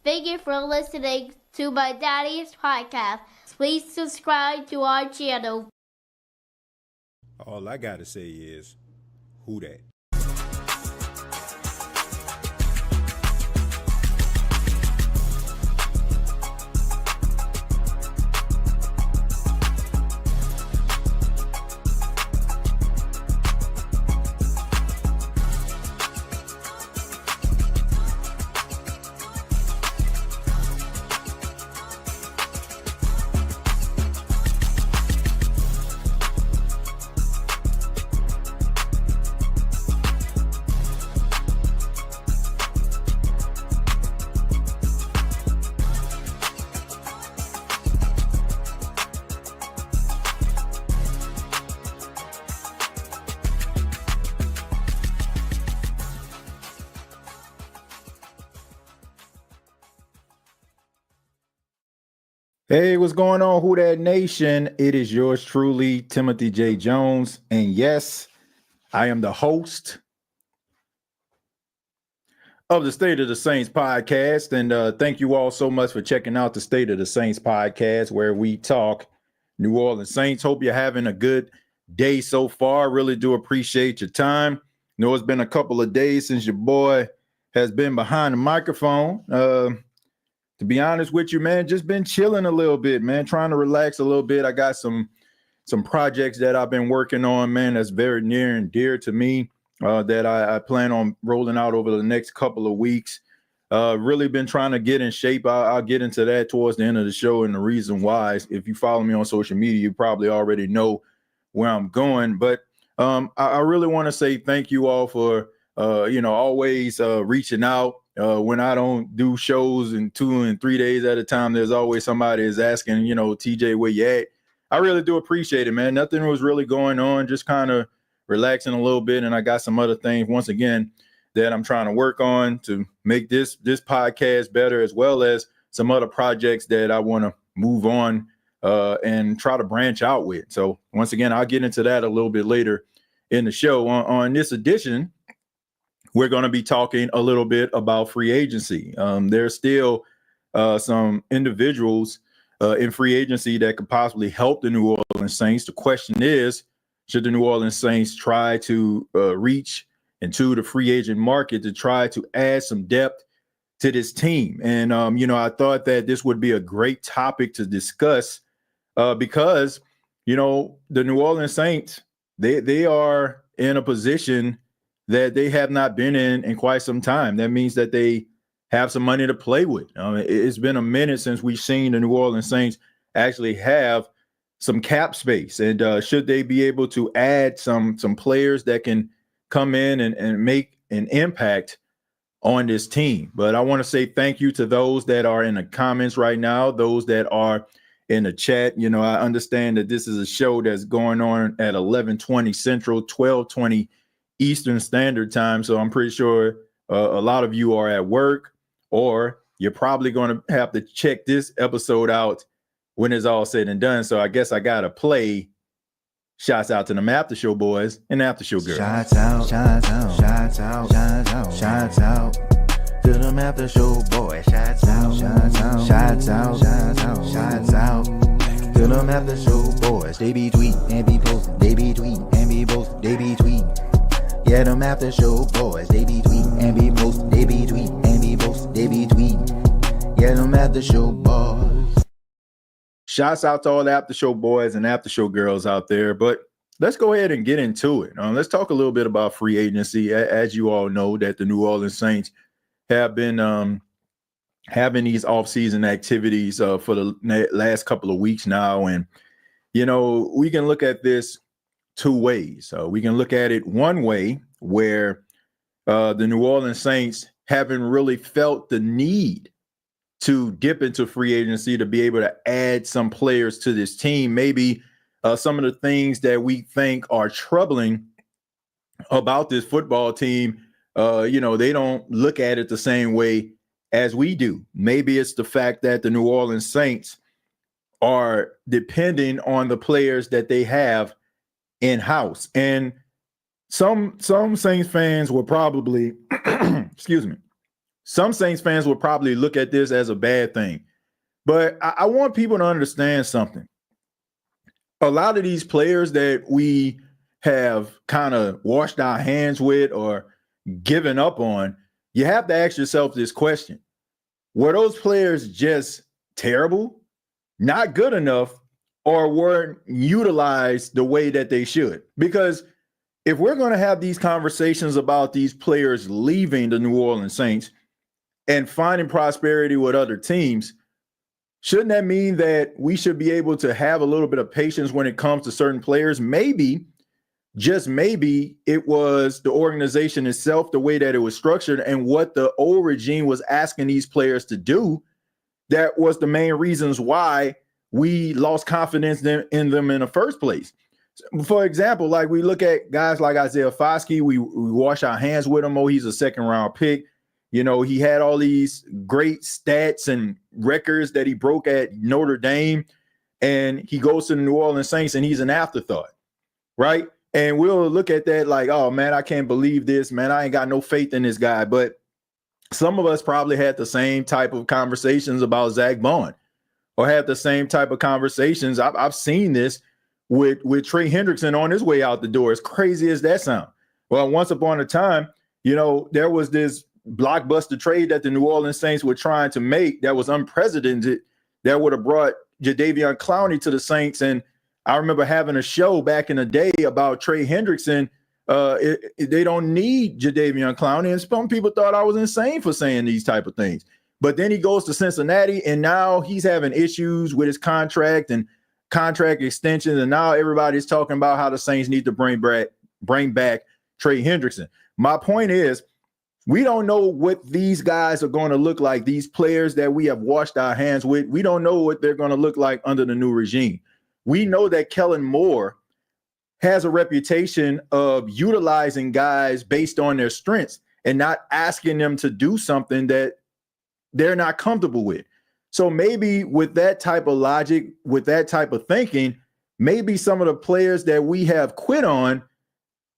Thank you for listening to my daddy's podcast. Please subscribe to our channel. All I gotta say is, who dat? Hey, what's going on, Who Dat Nation? It is yours truly, Timothy J. Jones. And yes, I am the host of the State of the Saints podcast. And thank you all so much for checking out the State of the Saints podcast, where we talk New Orleans Saints. Hope you're having a good day so far. Really do appreciate your time. Know it's been a couple of days since your boy has been behind the microphone. To be honest with you, man, just been chilling a little bit, man, trying to relax a little bit. I got some projects that I've been working on, man, that's very near and dear to me that I plan on rolling out over the next couple of weeks. Really been trying to get in shape. I'll get into that towards the end of the show, and the reason why. If you follow me on social media, you probably already know where I'm going. But I really want to say thank you all for, always reaching out. When I don't do shows in 2 and 3 days at a time, there's always somebody is asking, TJ, where you at? I really do appreciate it, man. Nothing was really going on, just kind of relaxing a little bit. And I got some other things, once again, that I'm trying to work on to make this podcast better, as well as some other projects that I want to move on and try to branch out with. So once again, I'll get into that a little bit later in the show. On this edition, we're going to be talking a little bit about free agency. There's still some individuals in free agency that could possibly help the New Orleans Saints. The question is, should the New Orleans Saints try to reach into the free agent market to try to add some depth to this team? And, I thought that this would be a great topic to discuss because, the New Orleans Saints, they are in a position that they have not been in quite some time. That means that they have some money to play with. It's been a minute since we've seen the New Orleans Saints actually have some cap space. And should they be able to add some players that can come in and make an impact on this team? But I want to say thank you to those that are in the comments right now, those that are in the chat. I understand that this is a show that's going on at 11:20 Central, 12:20 Eastern Standard Time. So I'm pretty sure a lot of you are at work, or you're probably going to have to check this episode out when it's all said and done. So I guess I got to play shouts out to them after show boys and after show girls. Shouts out to them after show boys. Shouts out to them after show boys. They be tweeting and be posting. They be tweeting and be posting. They be tweeting. Yeah, them after show boys, they be tweeting and be posting, they be tweeting and be posting, they be tweeting. Yeah, them after show boys. Shouts out to all the after show boys and after show girls out there. But let's go ahead and get into it. Let's talk a little bit about free agency. As you all know, that the New Orleans Saints have been having these offseason activities for the last couple of weeks now. And, we can look at this two ways. We can look at it one way, where the New Orleans Saints haven't really felt the need to dip into free agency to be able to add some players to this team. Maybe some of the things that we think are troubling about this football team, they don't look at it the same way as we do. Maybe it's the fact that the New Orleans Saints are depending on the players that they have in-house. And some Saints fans will probably, excuse me, some Saints fans would probably look at this as a bad thing. But I want people to understand something. A lot of these players that we have kind of washed our hands with or given up on, you have to ask yourself this question. Were those players just terrible, not good enough, or weren't utilized the way that they should? Because if we're going to have these conversations about these players leaving the New Orleans Saints and finding prosperity with other teams, shouldn't that mean that we should be able to have a little bit of patience when it comes to certain players? Maybe, just maybe, it was the organization itself, the way that it was structured, and what the old regime was asking these players to do that was the main reasons why we lost confidence in them in the first place. For example, like we look at guys like Isaiah Foskey, we wash our hands with him. Oh, he's a second-round pick. You know, he had all these great stats and records that he broke at Notre Dame, and he goes to the New Orleans Saints, and he's an afterthought, right? And we'll look at that like, oh, man, I can't believe this, man. I ain't got no faith in this guy. But some of us probably had the same type of conversations about Zach Bond, or had the same type of conversations. I've seen this with Trey Hendrickson on his way out the door, as crazy as that sounds. Well, once upon a time, you know, there was this blockbuster trade that the New Orleans Saints were trying to make that was unprecedented, that would have brought Jadeveon Clowney to the Saints. And I remember having a show back in the day about Trey Hendrickson. They don't need Jadeveon Clowney, and some people thought I was insane for saying these type of things. But then he goes to Cincinnati, and now he's having issues with his contract and contract extensions, and now everybody's talking about how the Saints need to bring back Trey Hendrickson. My point is, we don't know what these guys are going to look like, these players that we have washed our hands with. We don't know what they're going to look like under the new regime. We know that Kellen Moore has a reputation of utilizing guys based on their strengths and not asking them to do something that they're not comfortable with. So maybe with that type of logic, with that type of thinking, maybe some of the players that we have quit on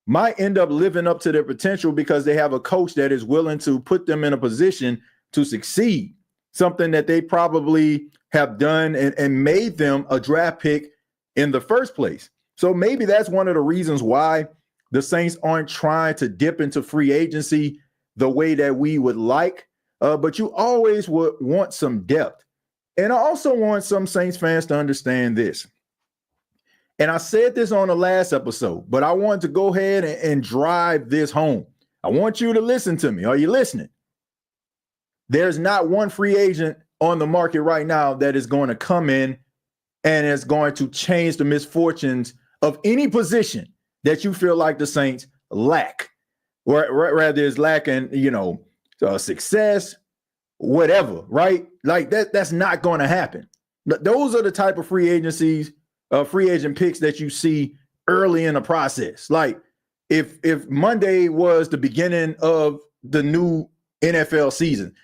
might end up living up to their potential because they have a coach that is willing to put them in a position to succeed, something that they probably have done and made them a draft pick in the first place. So maybe that's one of the reasons why the Saints aren't trying to dip into free agency the way that we would like. But you always would want some depth. And I also want some Saints fans to understand this. And I said this on the last episode, but I want to go ahead and drive this home. I want you to listen to me. Are you listening? There's not one free agent on the market right now that is going to come in and is going to change the misfortunes of any position that you feel like the Saints lack, or rather is lacking, success, whatever, right? Like that's not going to happen. Those are the type of free agent picks that you see early in the process. Like if Monday was the beginning of the new NFL season,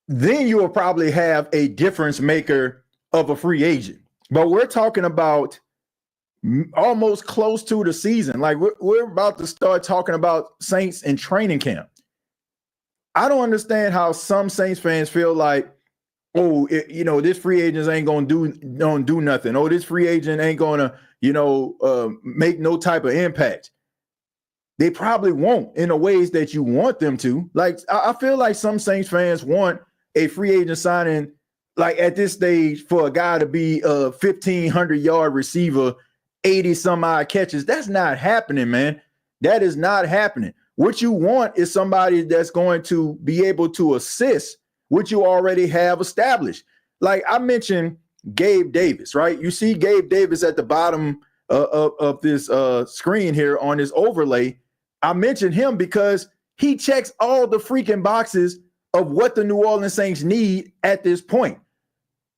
then you will probably have a difference maker of a free agent. But we're talking about almost close to the season. Like we're about to start talking about Saints in training camp. I don't understand how some Saints fans feel like, this free agent ain't gonna do nothing. Oh, this free agent ain't gonna, make no type of impact. They probably won't in the ways that you want them to. Like I feel like some Saints fans want a free agent signing, like at this stage, for a guy to be a 1,500-yard receiver, 80 some odd catches. That's not happening, man. That is not happening. What you want is somebody that's going to be able to assist what you already have established. Like I mentioned Gabe Davis, right? You see Gabe Davis at the bottom of this screen here on this overlay. I mentioned him because he checks all the freaking boxes of what the New Orleans Saints need at this point.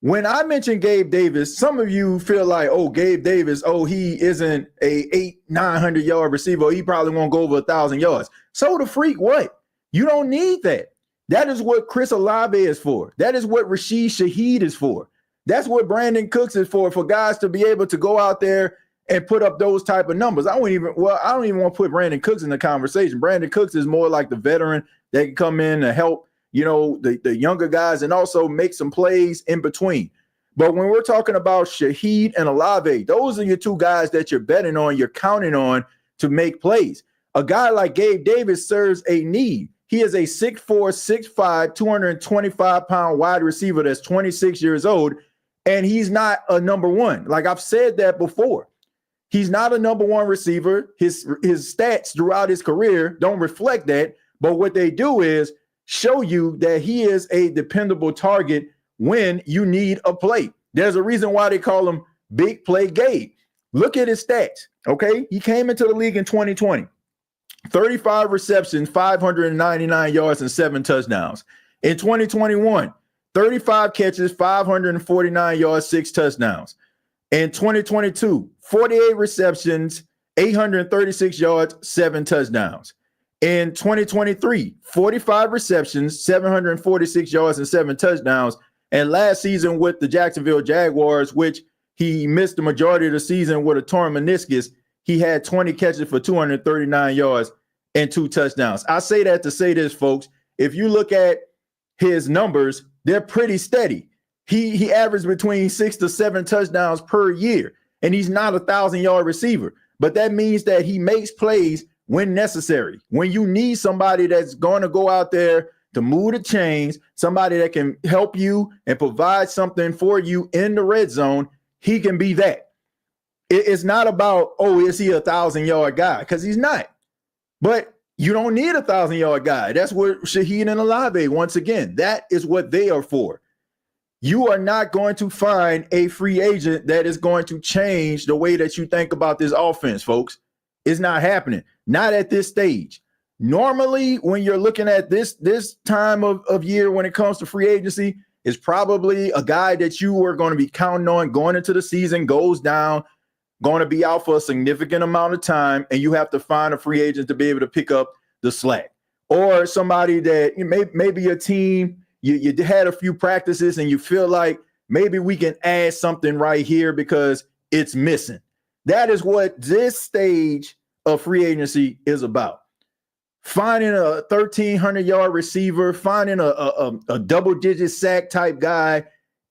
When I mention Gabe Davis, some of you feel like, Gabe Davis, he isn't a 900-yard receiver. He probably won't go over 1,000 yards. So the freak what? You don't need that. That is what Chris Olave is for. That is what Rashid Shaheed is for. That's what Brandon Cooks is for guys to be able to go out there and put up those type of numbers. I don't even want to put Brandon Cooks in the conversation. Brandon Cooks is more like the veteran that can come in and help, the younger guys and also make some plays in between. But when we're talking about Shaheed and Olave, those are your two guys that you're betting on, you're counting on to make plays. A guy like Gabe Davis serves a need. He is a 6'4", 6'5", 225-pound wide receiver that's 26 years old, and he's not a number one. Like I've said that before. He's not a number one receiver. His stats throughout his career don't reflect that, but what they do is show you that he is a dependable target when you need a play. There's a reason why they call him Big Play Gabe. Look at his stats, okay? He came into the league in 2020. 35 receptions, 599 yards, and 7 touchdowns. In 2021, 35 catches, 549 yards, 6 touchdowns. In 2022, 48 receptions, 836 yards, 7 touchdowns. In 2023, 45 receptions, 746 yards, and 7 touchdowns. And last season with the Jacksonville Jaguars, which he missed the majority of the season with a torn meniscus, he had 20 catches for 239 yards and 2 touchdowns. I say that to say this, folks. If you look at his numbers, they're pretty steady. He averaged between 6 to 7 touchdowns per year, and he's not a 1,000-yard receiver. But that means that he makes plays when necessary. When you need somebody that's going to go out there to move the chains, somebody that can help you and provide something for you in the red zone, he can be that. It's not about, is he a 1,000-yard guy? Because he's not. But you don't need a 1,000-yard guy. That's what Shaheed and Olave, once again, that is what they are for. You are not going to find a free agent that is going to change the way that you think about this offense, folks. It's not happening. Not at this stage. Normally, when you're looking at this time of year when it comes to free agency, is probably a guy that you are going to be counting on going into the season, goes down, going to be out for a significant amount of time, and you have to find a free agent to be able to pick up the slack. Or somebody that maybe your team, you had a few practices and you feel like maybe we can add something right here because it's missing. That is what this stage of free agency is about. Finding a 1,300-yard receiver, finding a double-digit sack type guy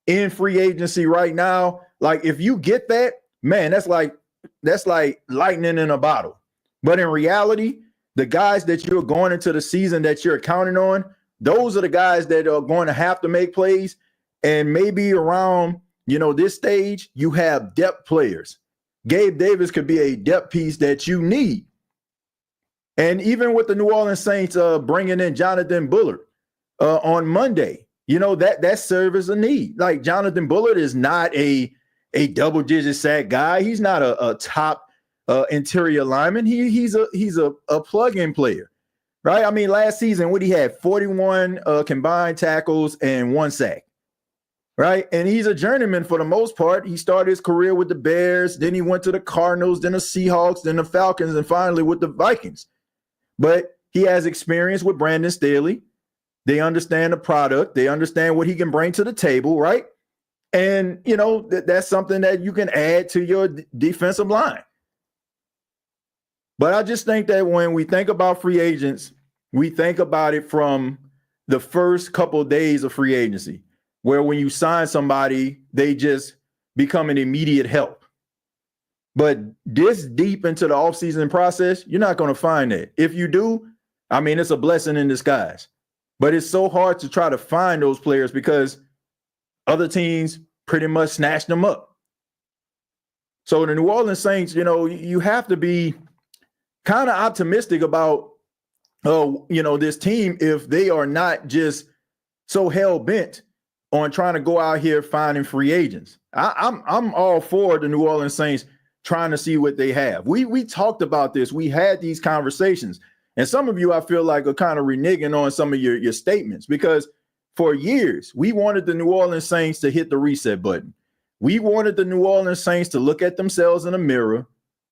in free agency right now. Like if you get that, man, that's like lightning in a bottle. But in reality, the guys that you're going into the season that you're counting on, those are the guys that are going to have to make plays. And maybe around, this stage, you have depth players. Gabe Davis could be a depth piece that you need. And even with the New Orleans Saints bringing in Jonathan Bullard on Monday, that serves as a need. Like Jonathan Bullard is not a double-digit sack guy. He's not a top interior lineman. He's a plug-in player, right? I mean, last season, what he had, 41 combined tackles and 1 sack, right? And he's a journeyman for the most part. He started his career with the Bears, then he went to the Cardinals, then the Seahawks, then the Falcons, and finally with the Vikings. But he has experience with Brandon Staley. They understand the product. They understand what he can bring to the table, right? And, that's something that you can add to your defensive line. But I just think that when we think about free agents, we think about it from the first couple of days of free agency, where when you sign somebody, they just become an immediate help. But this deep into the offseason process, you're not going to find that. If you do, it's a blessing in disguise. But it's so hard to try to find those players because other teams pretty much snatched them up. So the New Orleans Saints, you have to be kind of optimistic about, this team if they are not just so hell-bent on trying to go out here finding free agents. I'm all for the New Orleans Saints trying to see what they have. We talked about this. We had these conversations. And some of you, I feel like, are kind of reneging on some of your statements because for years, we wanted the New Orleans Saints to hit the reset button. We wanted the New Orleans Saints to look at themselves in a mirror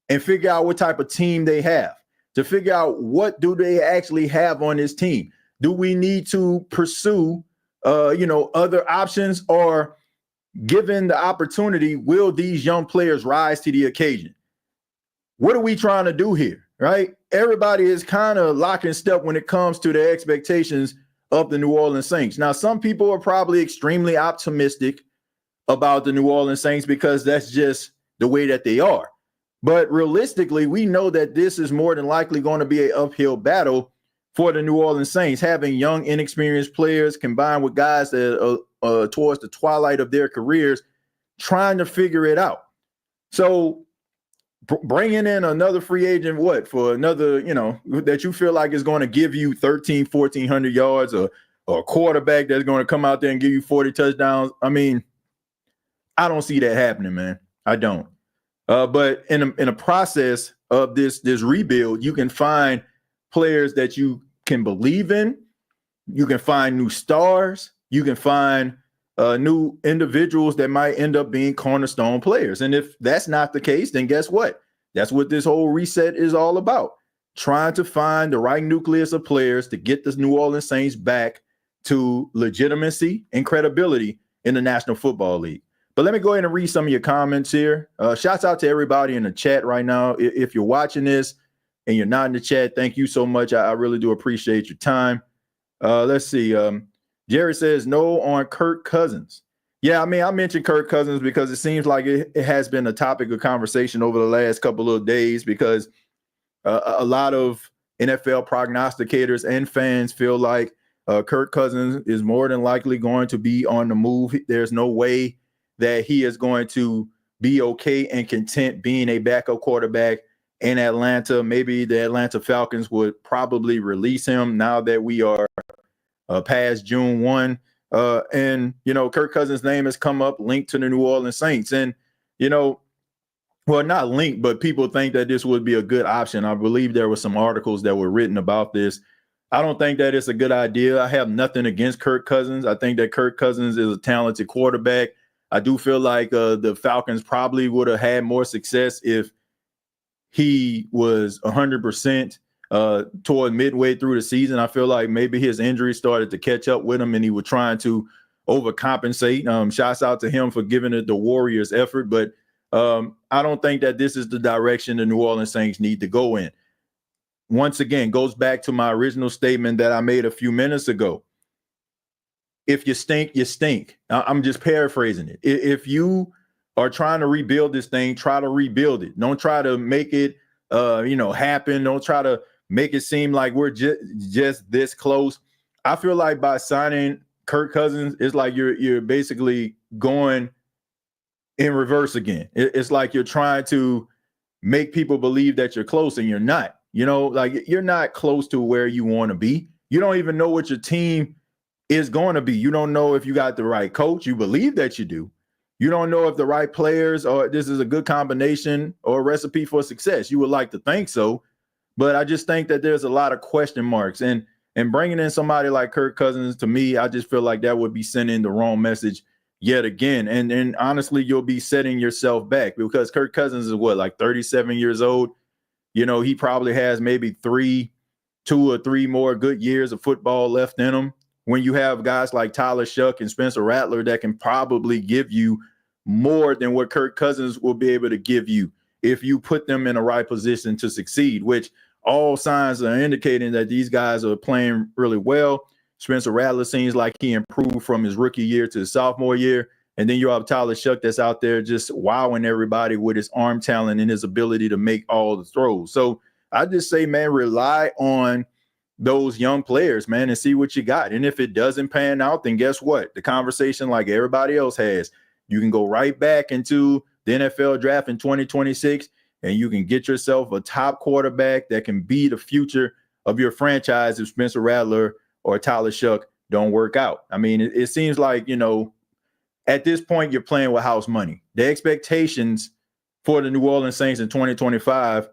and figure out what type of team they have, to figure out what do they actually have on this team. Do we need to pursue, other options, or given the opportunity, will these young players rise to the occasion? what are we trying to do here, right? Everybody is kind of lock in step when it comes to the expectations of the New Orleans Saints. Now, some people are probably extremely optimistic about the New Orleans Saints because that's just the way that they are. But realistically, we know that this is more than likely going to be an uphill battle for the New Orleans Saints, having young, inexperienced players combined with guys that are towards the twilight of their careers trying to figure it out. So bringing in another free agent, for another, that you feel like is going to give you 1,400 yards or a quarterback that's going to come out there and give you 40 touchdowns. I mean, I don't see that happening, man. I don't. But in a process of this rebuild, you can find players that you can believe in. You can find new stars. You can find new individuals that might end up being cornerstone players. And if that's not the case, then guess what? That's what this whole reset is all about. Trying to find the right nucleus of players to get the New Orleans Saints back to legitimacy and credibility in the National Football League. But let me go ahead and read some of your comments here. Shouts out to everybody in the chat right now. If you're watching this and you're not in the chat, thank you so much. I really do appreciate your time. Let's see. Jerry says no on Kirk Cousins. Yeah, I mean, I mentioned Kirk Cousins because it seems like it has been a topic of conversation over the last couple of days because a lot of NFL prognosticators and fans feel like Kirk Cousins is more than likely going to be on the move. There's no way that he is going to be okay and content being a backup quarterback in Atlanta. Maybe the Atlanta Falcons would probably release him now that we are past June 1. And, Kirk Cousins' name has come up linked to the New Orleans Saints. And, well, not linked, but people think that this would be a good option. I believe there were some articles that were written about this. I don't think that it's a good idea. I have nothing against Kirk Cousins. I think that Kirk Cousins is a talented quarterback. I do feel like the Falcons probably would have had more success if he was 100% toward midway through the season. I feel like maybe his injury started to catch up with him and he was trying to overcompensate. Shouts out to him for giving it the Warriors effort. But I don't think that this is the direction the New Orleans Saints need to go in. Once again, goes back to my original statement that I made a few minutes ago. If you stink, you stink. I'm just paraphrasing it. If you are trying to rebuild this thing, try to rebuild it. Don't try to make it, happen. Don't try to make it seem like we're just this close. I feel like by signing Kirk Cousins, it's like you're basically going in reverse again. It's like you're trying to make people believe that you're close and you're not. Like you're not close to where you want to be. You don't even know what your team is going to be. You don't know if you got the right coach. You believe that you do. You don't know if the right players or this is a good combination or a recipe for success. You would like to think so, but I just think that there's a lot of question marks. And bringing in somebody like Kirk Cousins, to me, I just feel like that would be sending the wrong message yet again. And honestly, you'll be setting yourself back because Kirk Cousins is like 37 years old. He probably has maybe 2 or 3 more good years of football left in him. When you have guys like Tyler Shuck and Spencer Rattler that can probably give you more than what Kirk Cousins will be able to give you if you put them in the right position to succeed, which all signs are indicating that these guys are playing really well. Spencer Rattler seems like he improved from his rookie year to his sophomore year. And then you have Tyler Shuck that's out there just wowing everybody with his arm talent and his ability to make all the throws. So I just say, man, rely on those young players, man, and see what you got. And if it doesn't pan out, then guess what? The conversation, like everybody else has, you can go right back into the NFL draft in 2026 and you can get yourself a top quarterback that can be the future of your franchise if Spencer Rattler or Tyler Shuck don't work out. I mean, it seems like, at this point, you're playing with house money. The expectations for the New Orleans Saints in 2025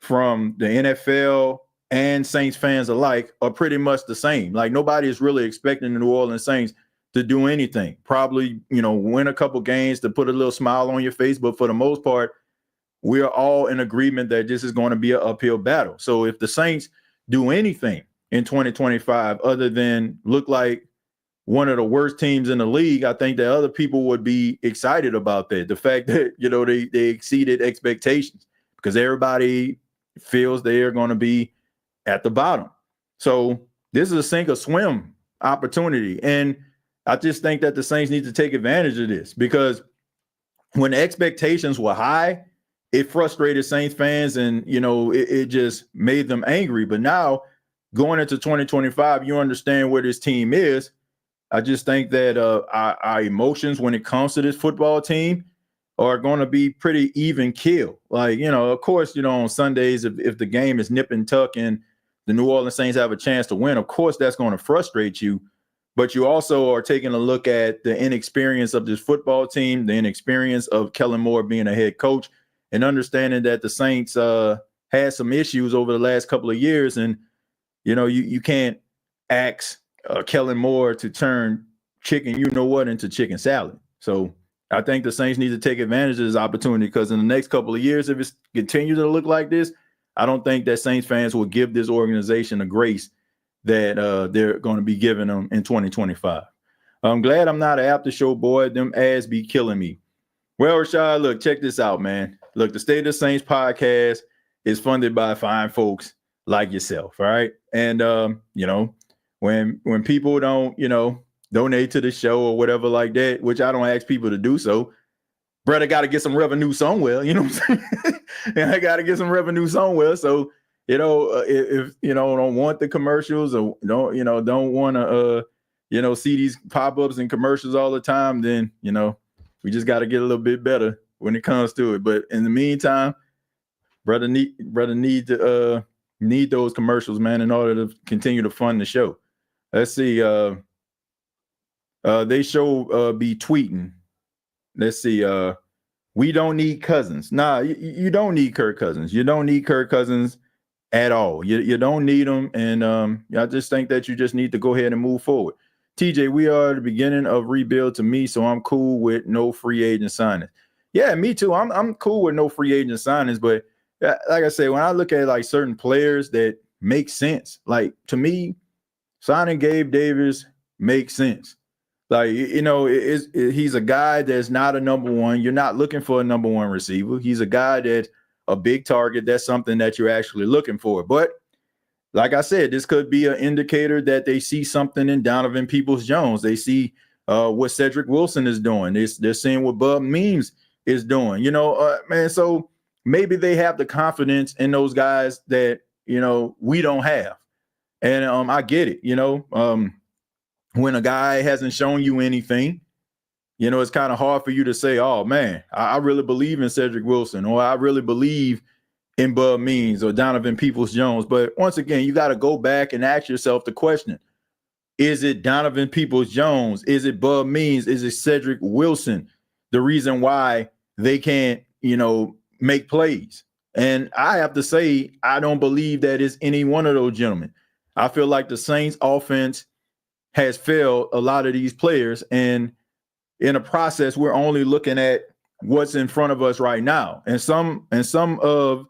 from the NFL and Saints fans alike are pretty much the same. Like nobody is really expecting the New Orleans Saints to do anything. Probably, win a couple games to put a little smile on your face. But for the most part, we are all in agreement that this is going to be an uphill battle. So if the Saints do anything in 2025 other than look like one of the worst teams in the league, I think that other people would be excited about that. The fact that, they exceeded expectations. because everybody feels they are going to be at the bottom. So this is a sink or swim opportunity. And I just think that the Saints need to take advantage of this, because when the expectations were high, it frustrated Saints fans, and, it just made them angry. But now going into 2025, you understand where this team is. I just think that our emotions when it comes to this football team are going to be pretty even keel. Like, of course, on Sundays, if the game is nip and tuck and the New Orleans Saints have a chance to win, of course, that's going to frustrate you. But you also are taking a look at the inexperience of this football team, the inexperience of Kellen Moore being a head coach, and understanding that the Saints had some issues over the last couple of years. And, you can't ask Kellen Moore to turn chicken into chicken salad. So I think the Saints need to take advantage of this opportunity, because in the next couple of years, if it continues to look like this, I don't think that Saints fans will give this organization a grace that they're going to be giving them in 2025. I'm glad I'm not an after show boy. Them ads be killing me. Well, Rashad, look, check this out, man. Look, the State of the Saints podcast is funded by fine folks like yourself, all right? And, when people don't, donate to the show or whatever like that, which I don't ask people to do so, brother, got to get some revenue somewhere, you know what I'm saying? And I got to get some revenue somewhere. So, if don't want the commercials, or don't want to, see these pop-ups and commercials all the time, then, we just got to get a little bit better when it comes to it. But in the meantime, brother need those commercials, man, in order to continue to fund the show. Let's see. They show be tweeting. Let's see. We don't need Cousins. Nah, you don't need Kirk Cousins. You don't need Kirk Cousins at all. You don't need him. And I just think that you just need to go ahead and move forward. TJ, we are at the beginning of rebuild to me, so I'm cool with no free agent signings. Yeah, me too. I'm cool with no free agent signings, but like I say, when I look at like certain players that make sense, like to me, signing Gabe Davis makes sense. Like, he's a guy that's not a number one. You're not looking for a number one receiver. He's a guy that's a big target. That's something that you're actually looking for. But like I said, this could be an indicator that they see something in Donovan Peoples-Jones. They see what Cedric Wilson is doing. They're seeing what Bub Means is doing. Man, so maybe they have the confidence in those guys that, we don't have. And I get it, when a guy hasn't shown you anything, it's kind of hard for you to say, oh, man, I really believe in Cedric Wilson, or I really believe in Bub Means or Donovan Peoples-Jones. But once again, you got to go back and ask yourself the question, is it Donovan Peoples-Jones? Is it Bub Means? Is it Cedric Wilson? The reason why they can't, make plays. And I have to say, I don't believe that it's any one of those gentlemen. I feel like the Saints offense has failed a lot of these players. And in a process, we're only looking at what's in front of us right now. And some of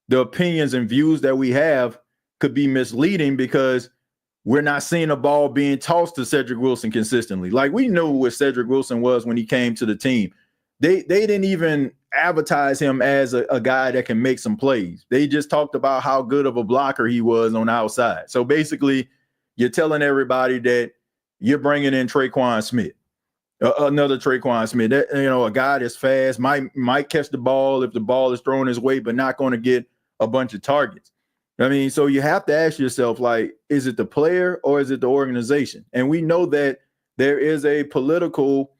the opinions and views that we have could be misleading, because we're not seeing the ball being tossed to Cedric Wilson consistently. Like, we knew what Cedric Wilson was when he came to the team. They didn't even advertise him as a guy that can make some plays. They just talked about how good of a blocker he was on the outside. So basically, you're telling everybody that you're bringing in Traquan Smith, another Traquan Smith, that, a guy that's fast, might catch the ball if the ball is thrown his way, but not going to get a bunch of targets. I mean, so you have to ask yourself, like, is it the player or is it the organization? And we know that there is a political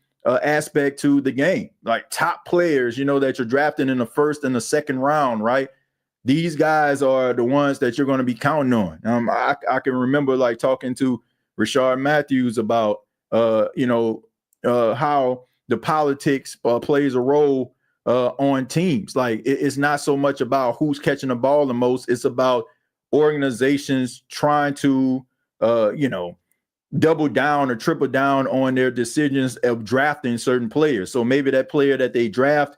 aspect to the game, like top players, that you're drafting in the first and the second round, right? These guys are the ones that you're going to be counting on. I can remember like talking to Rashard Matthews about, how the politics plays a role on teams. Like, it's not so much about who's catching the ball the most. It's about organizations trying to, double down or triple down on their decisions of drafting certain players. So maybe that player that they draft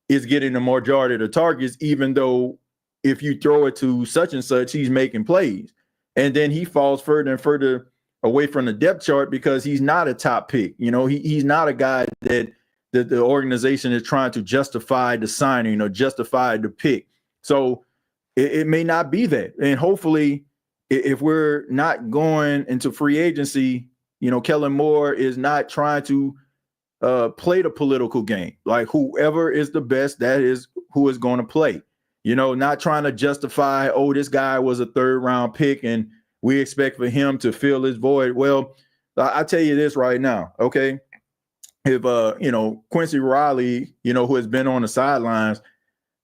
is getting the majority of the targets, even though if you throw it to such and such, he's making plays. And then he falls further and further away from the depth chart because he's not a top pick. He's not a guy that the organization is trying to justify the signing or justify the pick. So it may not be that. And hopefully, if we're not going into free agency, Kellen Moore is not trying to play the political game. Like whoever is the best, that is who is going to play. Not trying to justify, oh, this guy was a 3rd round pick and we expect for him to fill his void. Well, I tell you this right now, okay? If Quincy Riley, who has been on the sidelines,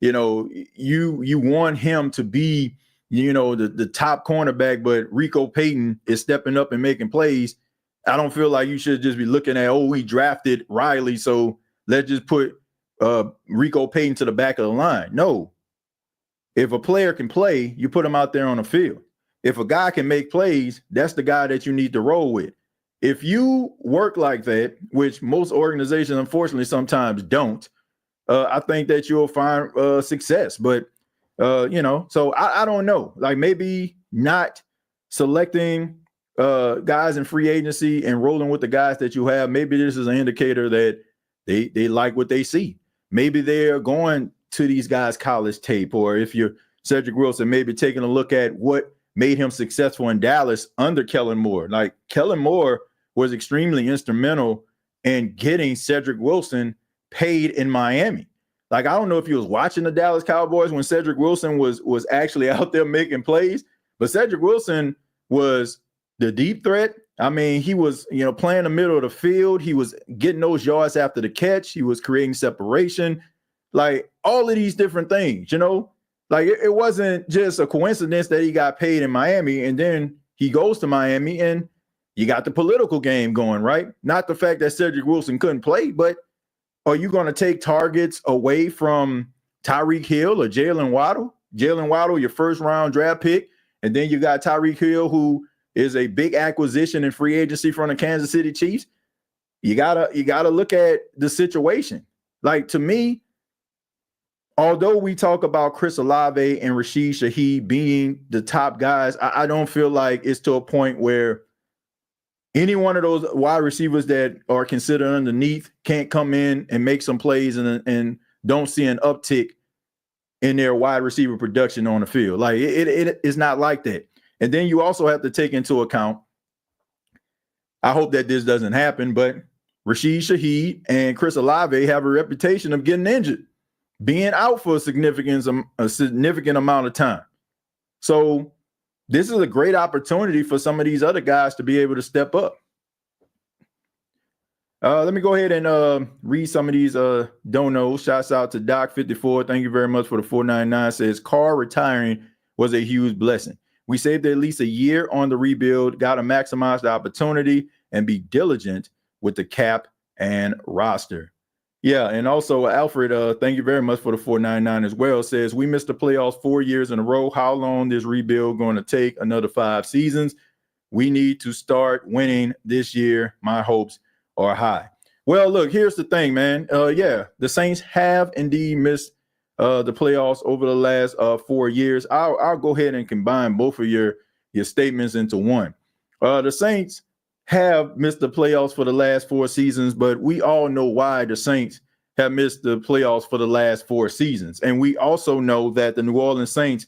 you want him to be, the top cornerback, but Rico Payton is stepping up and making plays. I don't feel like you should just be looking at, oh, we drafted Riley, so let's just put Rico Payton to the back of the line. No. If a player can play, you put him out there on the field. If a guy can make plays, that's the guy that you need to roll with. If you work like that, which most organizations, unfortunately, sometimes don't, I think that you'll find success. But, so I don't know. Like maybe not selecting guys in free agency and rolling with the guys that you have. Maybe this is an indicator that they like what they see. Maybe they're going to these guys' college tape, or if you're Cedric Wilson, maybe taking a look at what made him successful in Dallas under Kellen Moore. Like Kellen Moore was extremely instrumental in getting Cedric Wilson paid in Miami. Like, I don't know if you was watching the Dallas Cowboys when Cedric Wilson was actually out there making plays, but Cedric Wilson was the deep threat. I mean, he was, playing the middle of the field. He was getting those yards after the catch. He was creating separation. Like all of these different things, like it wasn't just a coincidence that he got paid in Miami and then he goes to Miami and you got the political game going, right? Not the fact that Cedric Wilson couldn't play, but are you going to take targets away from Tyreek Hill or Jalen Waddle? Jalen Waddle, your 1st round draft pick. And then you got Tyreek Hill, who is a big acquisition in free agency from the Kansas City Chiefs. You gotta look at the situation. Like, to me, although we talk about Chris Olave and Rashid Shaheed being the top guys, I don't feel like it's to a point where any one of those wide receivers that are considered underneath can't come in and make some plays and don't see an uptick in their wide receiver production on the field. Like it is not like that. And then you also have to take into account, I hope that this doesn't happen, but Rashid Shaheed and Chris Olave have a reputation of getting injured, being out for a significant amount of time. So this is a great opportunity for some of these other guys to be able to step up. Let me go ahead and read some of these donos. Shouts out to Doc54. Thank you very much for the 499. Says, Carr retiring was a huge blessing. We saved at least a year on the rebuild, got to maximize the opportunity and be diligent with the cap and roster. Yeah, and also Alfred, thank you very much for the 499 as well. Says, we missed the playoffs 4 years in a row. How long is rebuild going to take? Another 5 seasons. We need to start winning this year. My hopes are high. Well, look, here's the thing, man. The Saints have indeed missed the playoffs over the last 4 years. I'll go ahead and combine both of your statements into one. The Saints have missed the playoffs for the last 4 seasons, but we all know why the Saints have missed the playoffs for the last 4 seasons. And we also know that the New Orleans Saints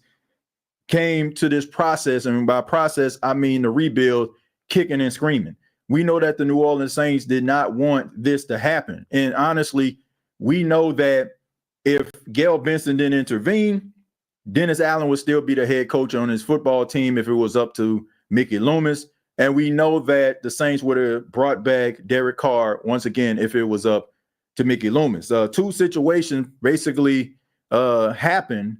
came to this process, and by process, I mean the rebuild, kicking and screaming. We know that the New Orleans Saints did not want this to happen. And honestly, we know that if Gail Benson didn't intervene, Dennis Allen would still be the head coach on his football team if it was up to Mickey Loomis. And we know that the Saints would have brought back Derek Carr once again if it was up to Mickey Loomis. 2 situations basically happened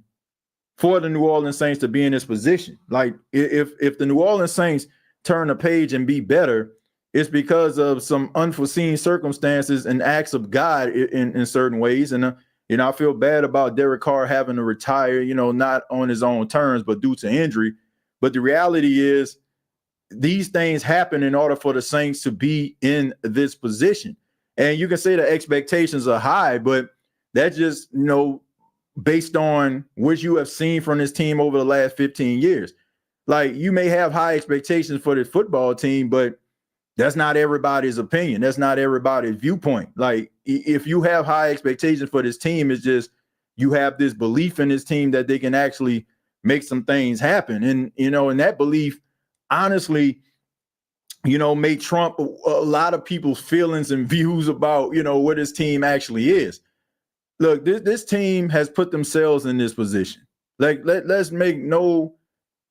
for the New Orleans Saints to be in this position. Like if the New Orleans Saints turn the page and be better, it's because of some unforeseen circumstances and acts of God in certain ways. And I feel bad about Derek Carr having to retire, not on his own terms, but due to injury. But the reality is, these things happen in order for the Saints to be in this position. And you can say the expectations are high, but that's just, based on what you have seen from this team over the last 15 years. Like, you may have high expectations for this football team, but that's not everybody's opinion. That's not everybody's viewpoint. Like, if you have high expectations for this team, it's just you have this belief in this team that they can actually make some things happen. And, and that belief, honestly, made Trump a lot of people's feelings and views about, what his team actually is. Look, this team has put themselves in this position. Like, let's make no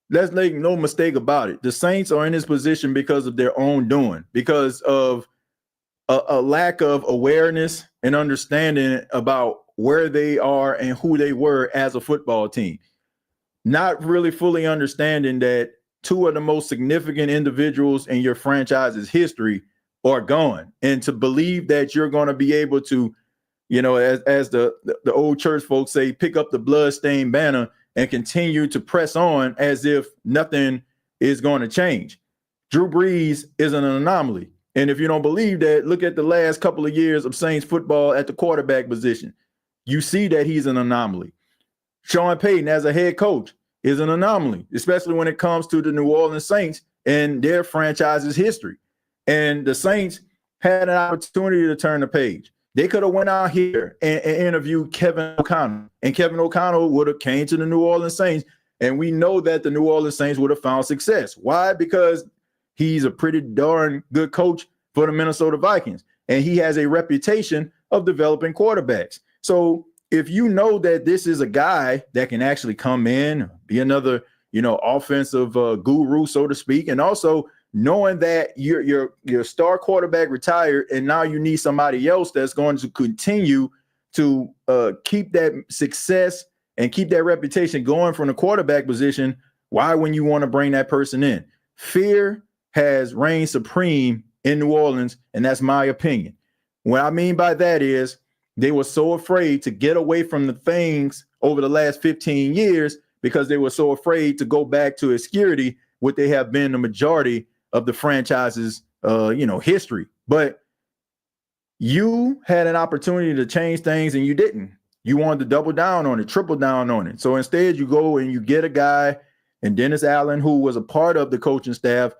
mistake about it. The Saints are in this position because of their own doing, because of a lack of awareness and understanding about where they are and who they were as a football team. Not really fully understanding that two of the most significant individuals in your franchise's history are gone. And to believe that you're going to be able to, as the old church folks say, pick up the bloodstained banner and continue to press on as if nothing is going to change. Drew Brees is an anomaly. And if you don't believe that, look at the last couple of years of Saints football at the quarterback position. You see that he's an anomaly. Sean Payton as a head coach is an anomaly, especially when it comes to the New Orleans Saints and their franchise's history. And the Saints had an opportunity to turn the page. They could have went out here and interviewed Kevin O'Connell, and Kevin O'Connell would have came to the New Orleans Saints, and we know that the New Orleans Saints would have found success. Why? Because he's a pretty darn good coach for the Minnesota Vikings, and he has a reputation of developing quarterbacks. So if you know that this is a guy that can actually come in, be another, offensive guru, so to speak, and also knowing that your star quarterback retired and now you need somebody else that's going to continue to keep that success and keep that reputation going from the quarterback position, why when you want to bring that person in? Fear has reigned supreme in New Orleans, and that's my opinion. What I mean by that is they were so afraid to get away from the things over the last 15 years because they were so afraid to go back to obscurity, what they have been the majority of the franchise's, history. But you had an opportunity to change things and you didn't. You wanted to double down on it, triple down on it. So instead you go and you get a guy and Dennis Allen, who was a part of the coaching staff,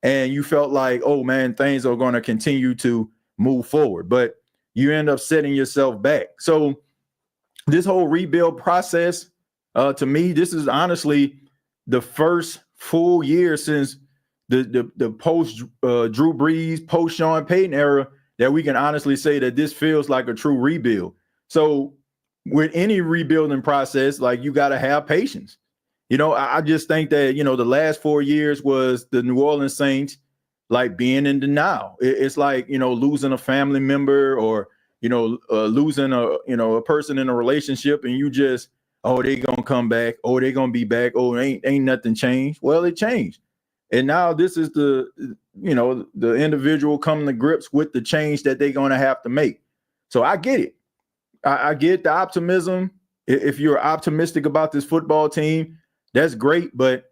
and you felt like, oh man, things are going to continue to move forward. But you end up setting yourself back. So this whole rebuild process, to me, this is honestly the first full year since the post Drew Brees, post Sean Payton era that we can honestly say that this feels like a true rebuild. So with any rebuilding process, like, you got to have patience. I just think that, the last 4 years was the New Orleans Saints like being in denial. It's like, losing a family member or, losing a person in a relationship, and you just, oh, they gonna come back. Oh, they gonna be back. Oh, ain't nothing changed. Well, it changed. And now this is the individual coming to grips with the change that they're going to have to make. So I get it. I get the optimism. If you're optimistic about this football team, that's great. But,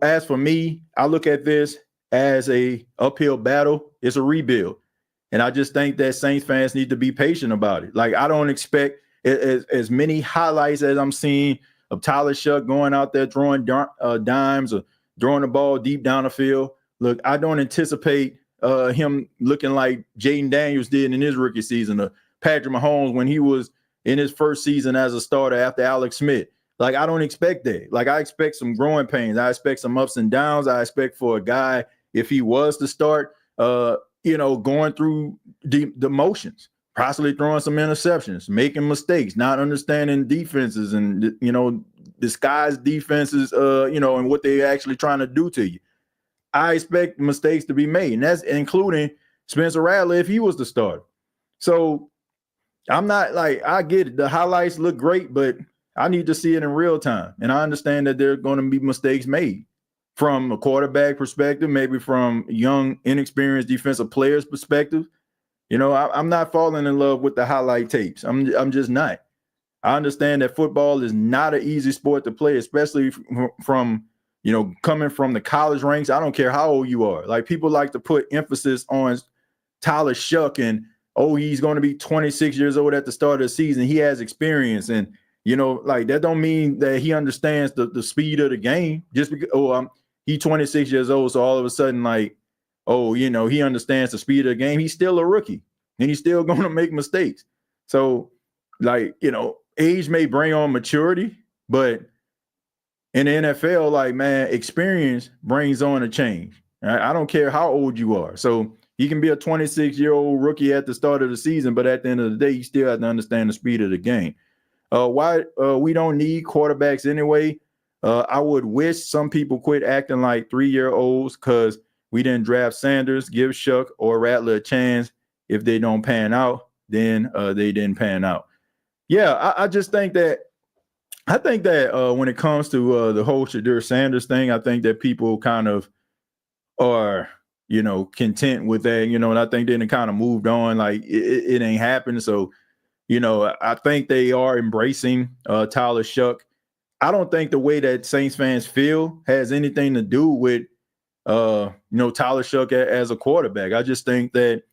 as for me, I look at this as a uphill battle. It's a rebuild. And I just think that Saints fans need to be patient about it. Like, I don't expect as many highlights as I'm seeing of Tyler Shuck going out there throwing dimes or throwing the ball deep down the field. Look, I don't anticipate him looking like Jaden Daniels did in his rookie season, or Patrick Mahomes when he was in his first season as a starter after Alex Smith. Like, I don't expect that. Like, I expect some growing pains. I expect some ups and downs. I expect for a guy, if he was to start, going through the motions, possibly throwing some interceptions, making mistakes, not understanding defenses and, disguised defenses, and what they're actually trying to do to you. I expect mistakes to be made, and that's including Spencer Rattler if he was the starter. So I'm not like, I get it. The highlights look great, but I need to see it in real time. And I understand that there are going to be mistakes made from a quarterback perspective, maybe from young, inexperienced defensive players' perspective. I'm not falling in love with the highlight tapes. I'm just not. I understand that football is not an easy sport to play, especially from coming from the college ranks. I don't care how old you are. Like, people like to put emphasis on Tyler Shuck and, oh, he's going to be 26 years old at the start of the season. He has experience. And, that don't mean that he understands the speed of the game just because, he's 26 years old. So all of a sudden, like, he understands the speed of the game. He's still a rookie and he's still going to make mistakes. So, like, age may bring on maturity, but in the NFL, like, man, experience brings on a change. I don't care how old you are. So he can be a 26-year-old rookie at the start of the season, but at the end of the day, you still have to understand the speed of the game. Why we don't need quarterbacks anyway. I would wish some people quit acting like 3-year-olds because we didn't draft Sanders, give Shuck or Rattler a chance. If they don't pan out, then they didn't pan out. Yeah, I just think that when it comes to the whole Shadur Sanders thing, I think that people kind of are, content with that, and I think they kind of moved on. Like it ain't happened. So, I think they are embracing Tyler Shuck. I don't think the way that Saints fans feel has anything to do with, Tyler Shuck as a quarterback. I just think that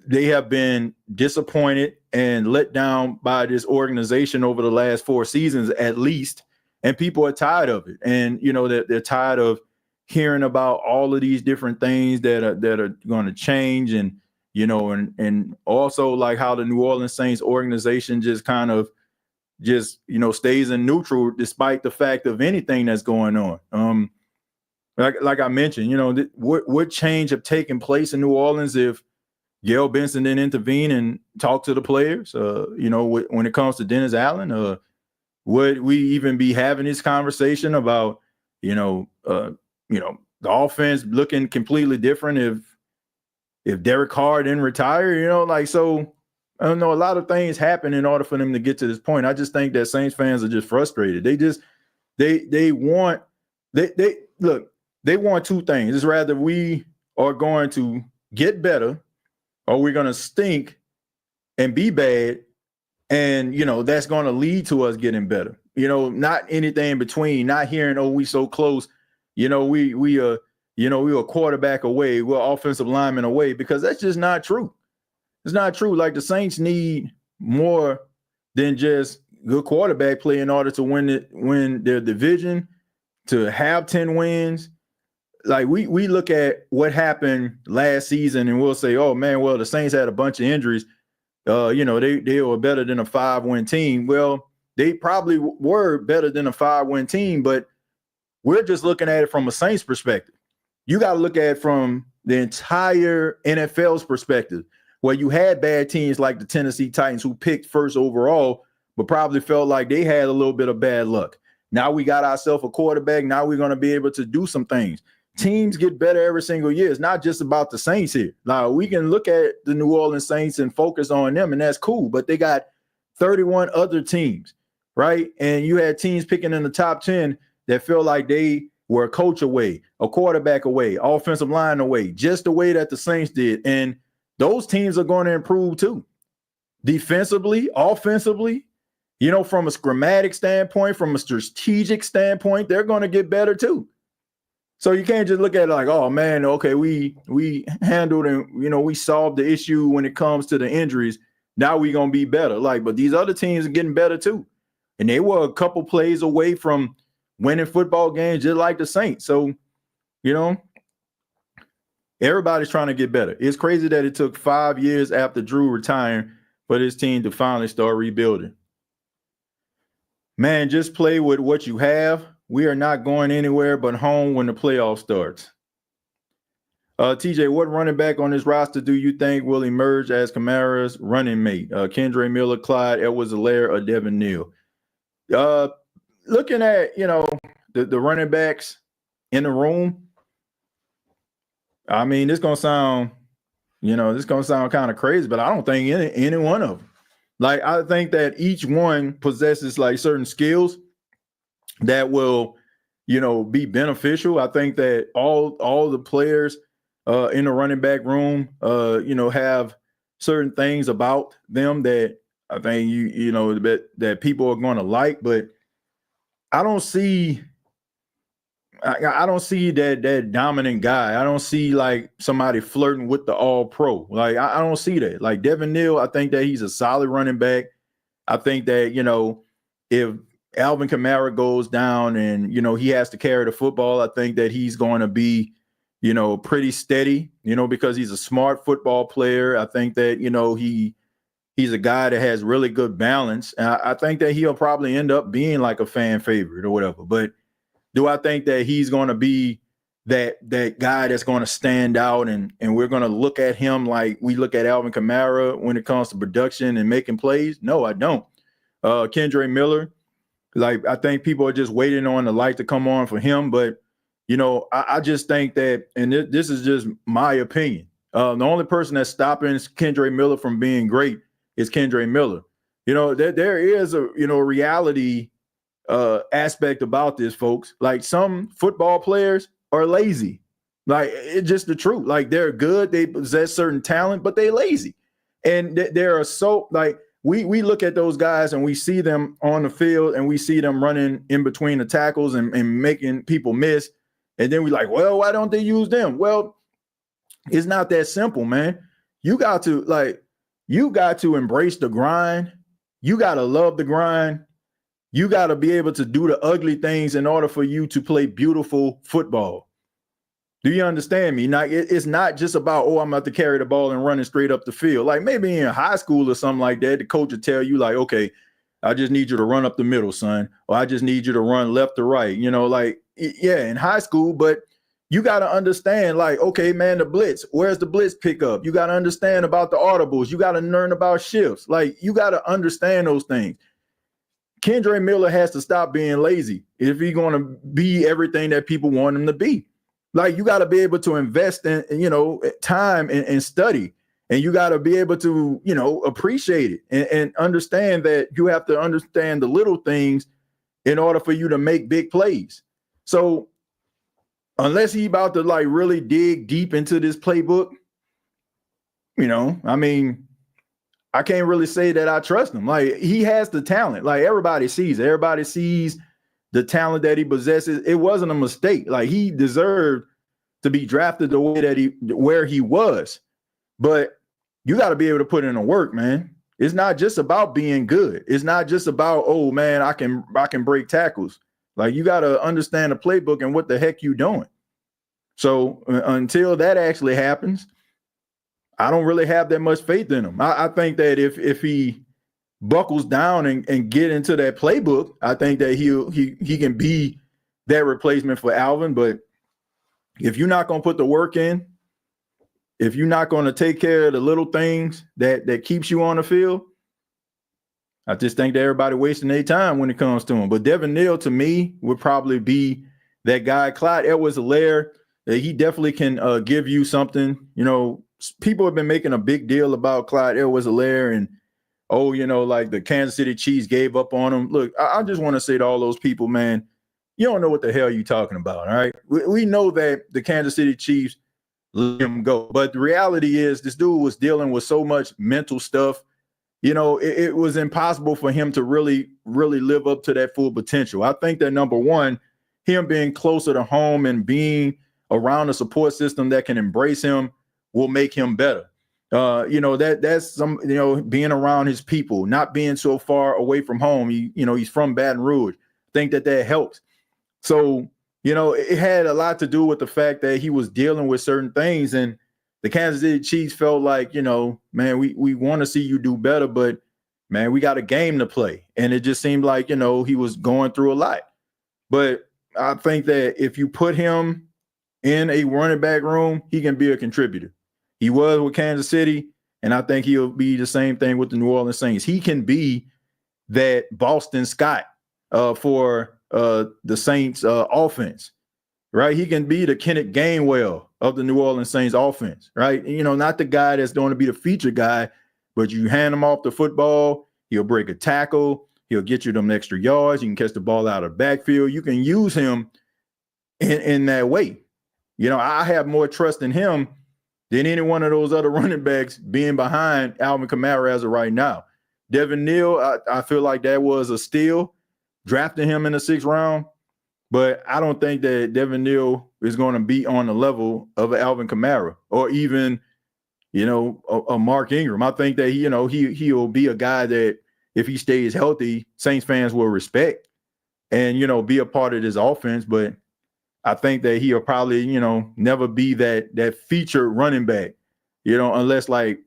they have been disappointed and let down by this organization over the last 4 seasons at least, and people are tired of it. And they're tired of hearing about all of these different things that are going to change, and and also like how the New Orleans Saints organization just kind of stays in neutral despite the fact of anything that's going on. Like I mentioned, what change have taken place in New Orleans if Gail Benson didn't intervene and talk to the players? When it comes to Dennis Allen, would we even be having this conversation about, the offense looking completely different if Derek Carr didn't retire? So I don't know. A lot of things happen in order for them to get to this point. I just think that Saints fans are just frustrated. They want 2 things. It's rather we are going to get better, or we're going to stink and be bad, and, that's going to lead to us getting better. Not anything in between, not hearing, oh, we so close, we are a quarterback away, we're offensive lineman away, because that's just not true. It's not true. Like, the Saints need more than just good quarterback play in order to win their division, to have 10 wins. Like, we look at what happened last season and we'll say, oh man, well, the Saints had a bunch of injuries. They were better than a 5-win team. Well, they probably were better than a 5-win team, but we're just looking at it from a Saints perspective. You got to look at it from the entire NFL's perspective, where you had bad teams like the Tennessee Titans who picked first overall, but probably felt like they had a little bit of bad luck. Now we got ourselves a quarterback. Now we're going to be able to do some things. Teams get better every single year. It's not just about the Saints here. Now, we can look at the New Orleans Saints and focus on them, and that's cool, but they got 31 other teams, right? And you had teams picking in the top 10 that feel like they were a coach away, a quarterback away, offensive line away, just the way that the Saints did. And those teams are going to improve too. Defensively, offensively, from a schematic standpoint, from a strategic standpoint, they're going to get better too. So you can't just look at it like, oh man, okay, we handled and we solved the issue when it comes to the injuries. Now we're gonna be better. But these other teams are getting better too. And they were a couple plays away from winning football games just like the Saints. So, everybody's trying to get better. It's crazy that it took 5 years after Drew retiring for this team to finally start rebuilding. Man, just play with what you have. We are not going anywhere but home when the playoff starts. TJ, what running back on this roster do you think will emerge as Kamara's running mate? Kendre Miller, Clyde Edwards-Helaire, or Devin Neal? Looking at, the running backs in the room, I mean, this going to sound kind of crazy, but I don't think any one of them. Like, I think that each one possesses like certain skills that will, be beneficial. I think that all the players in the running back room, have certain things about them that I think that people are going to like. But I don't see that dominant guy. I don't see like somebody flirting with the all-pro. Like, I don't see that. Like Devin Neal, I think that he's a solid running back. I think that, if Alvin Kamara goes down and, he has to carry the football, I think that he's going to be, pretty steady, because he's a smart football player. I think that, He's a guy that has really good balance. And I think that he'll probably end up being like a fan favorite or whatever. But do I think that he's going to be that guy that's going to stand out and we're going to look at him like we look at Alvin Kamara when it comes to production and making plays? No, I don't. Kendre Miller, like I think people are just waiting on the light to come on for him. But, you know, I just think that, and this is just my opinion, the only person that's stopping Kendre Miller from being great is Kendre Miller. You know, there is a, you know, reality aspect about this, folks. Like some football players are lazy. Like it's just the truth. Like they're good, they possess certain talent, but they lazy. And there are so like we look at those guys and we see them on the field and we see them running in between the tackles and making people miss. And then we like, well, why don't they use them? Well, it's not that simple, man. You got to embrace the grind. You got to love the grind. You got to be able to do the ugly things in order for you to play beautiful football. Do you understand me? Now, it's not just about, I'm about to carry the ball and running straight up the field. Like maybe in high school or something like that, the coach would tell you like, okay, I just need you to run up the middle, son. Or I just need you to run left to right. You know, like, yeah, in high school, but you got to understand like, okay, man, the blitz, where's the blitz pickup? You got to understand about the audibles. You got to learn about shifts. Like you got to understand those things. Kendre Miller has to stop being lazy if he's going to be everything that people want him to be. Like you got to be able to invest in, you know, time and study, and you got to be able to, you know, appreciate it and understand that you have to understand the little things in order for you to make big plays. So unless he about to like really dig deep into this playbook, you know, I mean, I can't really say that I trust him. Like he has the talent. Like everybody sees it. Everybody sees the talent that he possesses. It wasn't a mistake. Like he deserved to be drafted the way that where he was. But you got to be able to put in the work, man. It's not just about being good. It's not just about, oh man, I can break tackles. Like you got to understand the playbook and what the heck you doing. So until that actually happens, I don't really have that much faith in him. I think that if he buckles down and get into that playbook, I think that he can be that replacement for Alvin. But if you're not going to put the work in, if you're not going to take care of the little things that keeps you on the field, I just think that everybody wasting their time when it comes to him. But Devin Neal, to me, would probably be that guy. Clyde Edwards-Helaire, he definitely can give you something. You know, people have been making a big deal about Clyde Edwards-Helaire and, you know, like the Kansas City Chiefs gave up on him. Look, I just want to say to all those people, man, you don't know what the hell you're talking about, all right? We know that the Kansas City Chiefs let him go. But the reality is this dude was dealing with so much mental stuff. You know, it was impossible for him to really, really live up to that full potential. I think that number one, him being closer to home and being around a support system that can embrace him will make him better. You know, that's some, you know, being around his people, not being so far away from home. He's from Baton Rouge. I think that helps. So, you know, it had a lot to do with the fact that he was dealing with certain things, and the Kansas City Chiefs felt like, you know, man, we want to see you do better, but man, we got a game to play. And it just seemed like, you know, he was going through a lot. But I think that if you put him in a running back room, he can be a contributor. He was with Kansas City, and I think he'll be the same thing with the New Orleans Saints. He can be that Boston Scott for the Saints offense, right? He can be the Kenneth Gainwell of the New Orleans Saints offense, right? You know, not the guy that's going to be the feature guy, but you hand him off the football, he'll break a tackle, he'll get you them extra yards, you can catch the ball out of the backfield. You can use him in that way. You know, I have more trust in him than any one of those other running backs being behind Alvin Kamara as of right now. Devin Neal, I feel like that was a steal, drafting him in the 6th round. But I don't think that Devin Neal is going to be on the level of Alvin Kamara or even, you know, a Mark Ingram. I think that, he'll be a guy that if he stays healthy, Saints fans will respect and, you know, be a part of this offense. But I think that he'll probably, you know, never be that featured running back, you know, unless like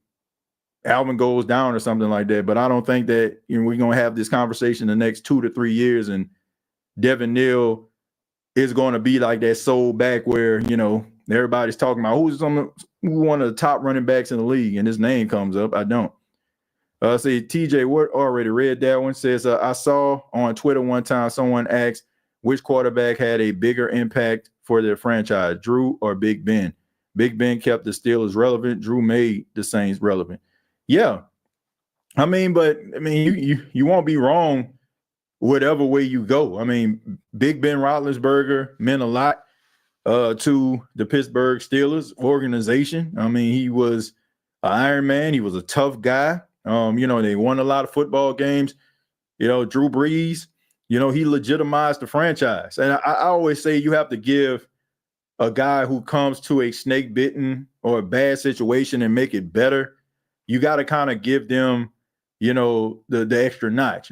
Alvin goes down or something like that. But I don't think that we're going to have this conversation the next 2 to 3 years and Devin Neal is going to be like that sold back where, everybody's talking about who's one of the top running backs in the league and his name comes up. I don't. See, TJ Watt already read that one. Says, I saw on Twitter one time someone asked which quarterback had a bigger impact for their franchise, Drew or Big Ben. Big Ben kept the Steelers relevant. Drew made the Saints relevant. Yeah. You won't be wrong whatever way you go. I mean, Big Ben Roethlisberger meant a lot to the Pittsburgh Steelers organization. I mean, he was an Iron Man. He was a tough guy. They won a lot of football games. Drew Brees, he legitimized the franchise. And I always say you have to give a guy who comes to a snake-bitten or a bad situation and make it better. You got to kind of give them, the extra notch.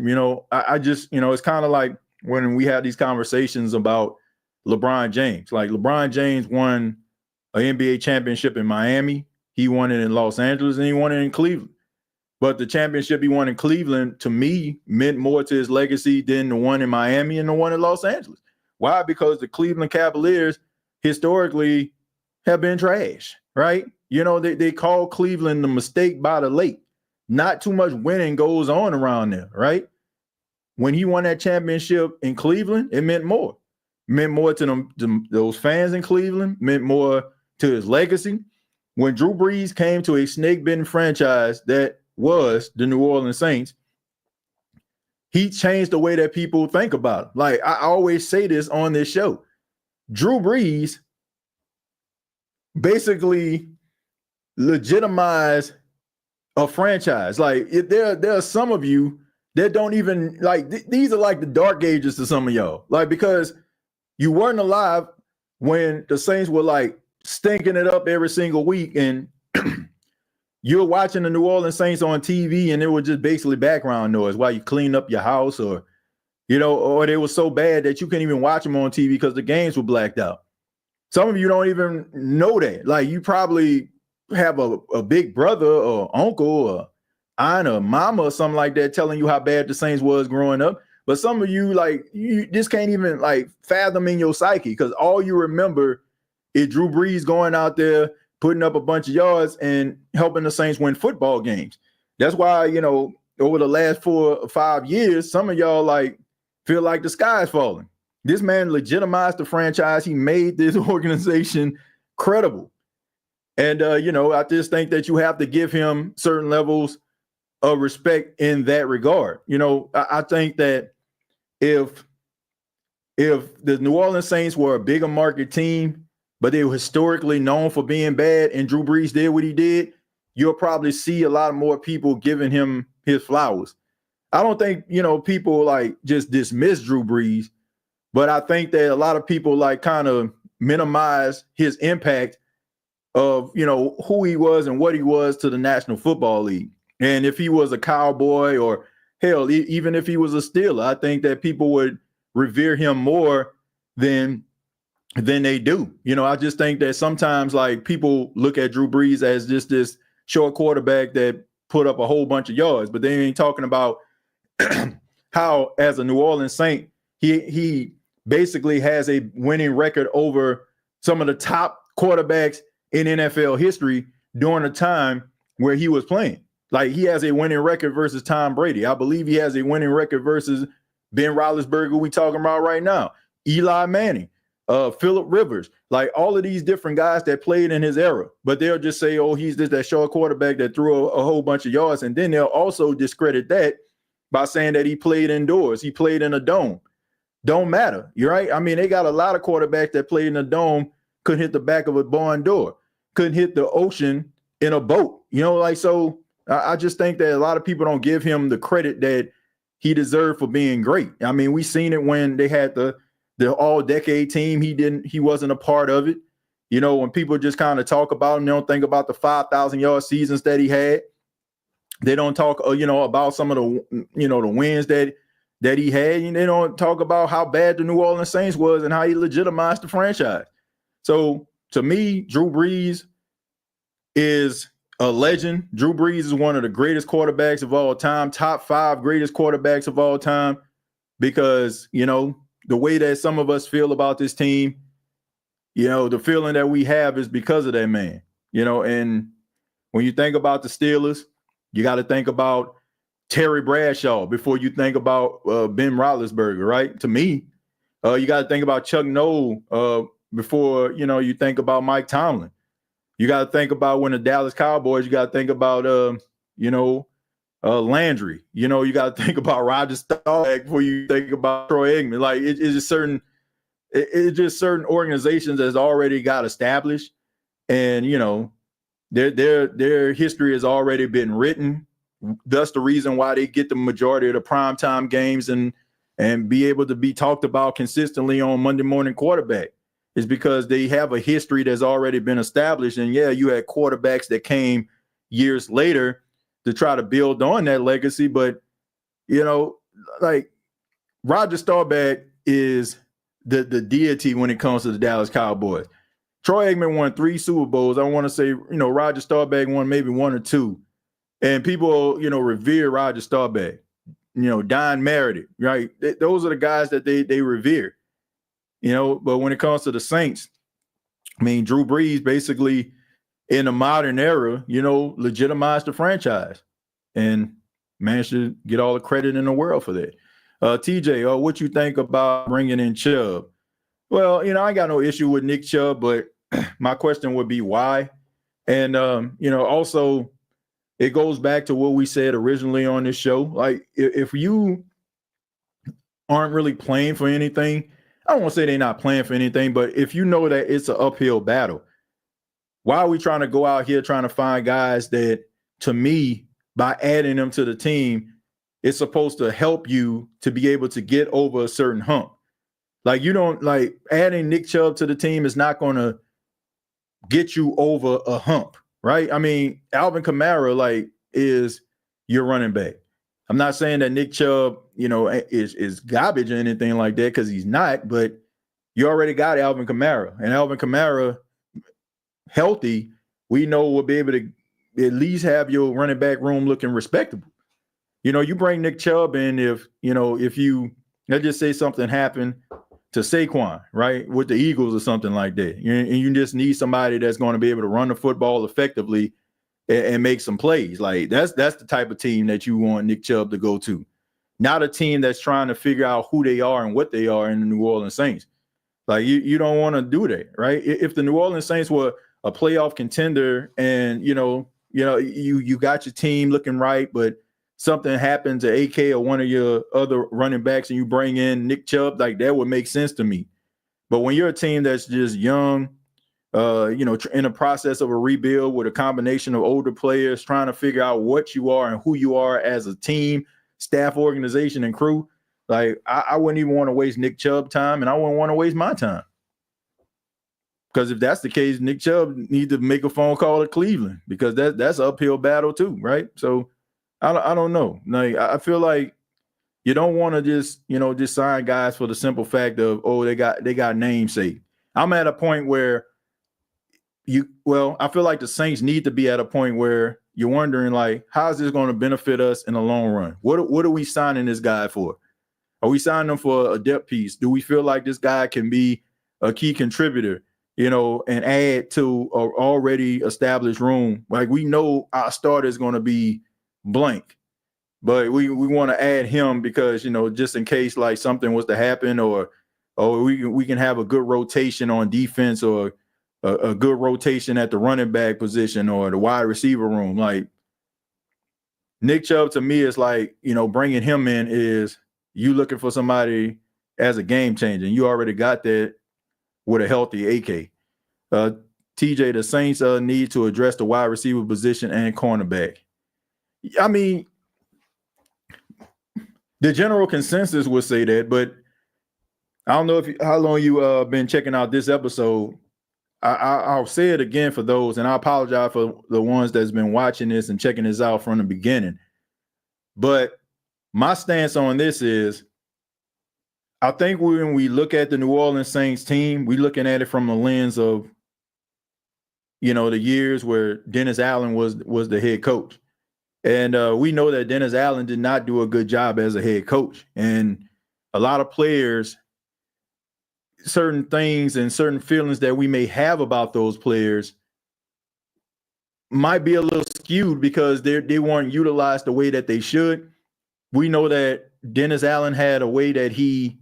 I just, it's kind of like when we had these conversations about LeBron James. Like LeBron James won an NBA championship in Miami. He won it in Los Angeles and he won it in Cleveland. But the championship he won in Cleveland, to me, meant more to his legacy than the one in Miami and the one in Los Angeles. Why? Because the Cleveland Cavaliers historically have been trash, right? They call Cleveland the mistake by the lake. Not too much winning goes on around there, right? When he won that championship in Cleveland, it meant more. It meant more to those fans in Cleveland, meant more to his legacy. When Drew Brees came to a snake-bitten franchise that was the New Orleans Saints, he changed the way that people think about it. Like I always say this on this show, Drew Brees basically legitimized a franchise. Like there are some of you that don't even like these are like the dark ages to some of y'all. Like because you weren't alive when the Saints were like stinking it up every single week and you're watching the New Orleans Saints on TV and it was just basically background noise while you clean up your house or they were so bad that you couldn't even watch them on TV because the games were blacked out. Some of you don't even know that. Like you probably have a big brother or uncle or aunt or mama or something like that telling you how bad the Saints was growing up. But some of you, like, you just can't even like fathom in your psyche because all you remember is Drew Brees going out there, putting up a bunch of yards and helping the Saints win football games. That's why, over the last 4 or 5 years, some of y'all like feel like the sky's falling. This man legitimized the franchise. He made this organization credible. And, I just think that you have to give him certain levels of respect in that regard. I think that if the New Orleans Saints were a bigger market team, but they were historically known for being bad, and Drew Brees did what he did, you'll probably see a lot more people giving him his flowers. I don't think, people like just dismiss Drew Brees, but I think that a lot of people like kind of minimize his impact of, who he was and what he was to the National Football League. And if he was a Cowboy or hell, even if he was a Steeler, I think that people would revere him more than they do. I just think that sometimes like people look at Drew Brees as just this short quarterback that put up a whole bunch of yards, but they ain't talking about how as a New Orleans Saint, he basically has a winning record over some of the top quarterbacks in NFL history during a time where he was playing. Like he has a winning record versus Tom Brady. I believe he has a winning record versus Ben Roethlisberger we talking about right now, Eli Manning, Phillip Rivers, like all of these different guys that played in his era. But they'll just say, oh, he's just that short quarterback that threw a whole bunch of yards. And then they'll also discredit that by saying that he played indoors. He played in a dome. Don't matter. You're right. I mean, they got a lot of quarterbacks that played in a dome, couldn't hit the back of a barn door, couldn't hit the ocean in a boat. So I just think that a lot of people don't give him the credit that he deserved for being great. I mean, we seen it when they had the all-decade team. He wasn't a part of it. When people just kind of talk about him, they don't think about the 5,000-yard seasons that he had. They don't talk, about some of the, the wins that he had. And they don't talk about how bad the New Orleans Saints was and how he legitimized the franchise. So to me, Drew Brees is a legend. Drew Brees is one of the greatest quarterbacks of all time, top 5 greatest quarterbacks of all time, because, the way that some of us feel about this team, the feeling that we have is because of that man, and when you think about the Steelers, you got to think about Terry Bradshaw before you think about Ben Roethlisberger, right? To me, you got to think about Chuck Noll before, you think about Mike Tomlin. You got to think about when the Dallas Cowboys, you got to think about, Landry. You got to think about Roger Staubach before you think about Troy Aikman. Like, it's just certain organizations that's already got established, and, their history has already been written. That's the reason why they get the majority of the primetime games and be able to be talked about consistently on Monday Morning Quarterback, is because they have a history that's already been established. And yeah, you had quarterbacks that came years later to try to build on that legacy. But, like, Roger Staubach is the deity when it comes to the Dallas Cowboys. Troy Aikman won 3 Super Bowls. I want to say, Roger Staubach won maybe 1 or 2. And people, revere Roger Staubach, Don Meredith, right? Those are the guys that they revere, But when it comes to the Saints, Drew Brees basically in the modern era, legitimized the franchise and managed to get all the credit in the world for that. TJ, what you think about bringing in Chubb? Well, I got no issue with Nick Chubb, but my question would be why? And, also it goes back to what we said originally on this show. Like, if you aren't really playing for anything, I don't want to say they're not playing for anything, but if you know that it's an uphill battle, why are we trying to go out here trying to find guys that, to me, by adding them to the team, it's supposed to help you to be able to get over a certain hump? Like, you don't, like, adding Nick Chubb to the team is not going to get you over a hump, right? Alvin Kamara, like, is your running back. I'm not saying that Nick Chubb, is garbage or anything like that, because he's not, but you already got Alvin Kamara. And Alvin Kamara, healthy, we know will be able to at least have your running back room looking respectable. You bring Nick Chubb in if you, let's just say something happened to Saquon, right, with the Eagles or something like that. And you just need somebody that's going to be able to run the football effectively and make some plays. Like, that's the type of team that you want Nick Chubb to go to, not a team that's trying to figure out who they are and what they are in the New Orleans Saints. Like, you don't want to do that, right? If the New Orleans Saints were a playoff contender and, you got your team looking right, but something happened to AK or one of your other running backs and you bring in Nick Chubb, like, that would make sense to me. But when you're a team that's just young, in a process of a rebuild with a combination of older players trying to figure out what you are and who you are as a team, staff, organization, and crew, like, I wouldn't even want to waste Nick Chubb time, and I wouldn't want to waste my time. Because if that's the case, Nick Chubb needs to make a phone call to Cleveland, because that's an uphill battle too, right? So I don't know. Like, I feel like you don't want to just sign guys for the simple fact of, they got namesake. I'm at a point where I feel like the Saints need to be at a point where you're wondering, like, how is this going to benefit us in the long run? What are we signing this guy for? Are we signing him for a depth piece? Do we feel like this guy can be a key contributor, and add to an already established room? Like, we know our starter is going to be blank, but we want to add him because, just in case, like, something was to happen, or we can have a good rotation on defense, or a good rotation at the running back position or the wide receiver room. Like, Nick Chubb, to me, is like, bringing him in is you looking for somebody as a game changer. You already got that with a healthy AK. TJ, the Saints need to address the wide receiver position and cornerback. The general consensus would say that, but I don't know how long you been checking out this episode. I'll say it again for those, and I apologize for the ones that's been watching this and checking this out from the beginning. But my stance on this is, I think when we look at the New Orleans Saints team, we're looking at it from the lens of the years where Dennis Allen was the head coach. And we know that Dennis Allen did not do a good job as a head coach. And a lot of players, certain things and certain feelings that we may have about those players might be a little skewed because they weren't utilized the way that they should. We know that Dennis Allen had a way that he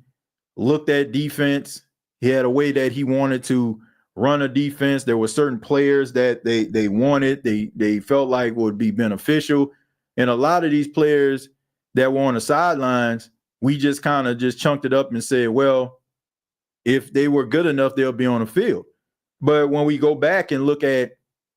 looked at defense. He had a way that he wanted to run a defense. There were certain players that they wanted, they felt like would be beneficial. And a lot of these players that were on the sidelines, we just kind of just chunked it up and said, well, if they were good enough, they'll be on the field. But when we go back and look at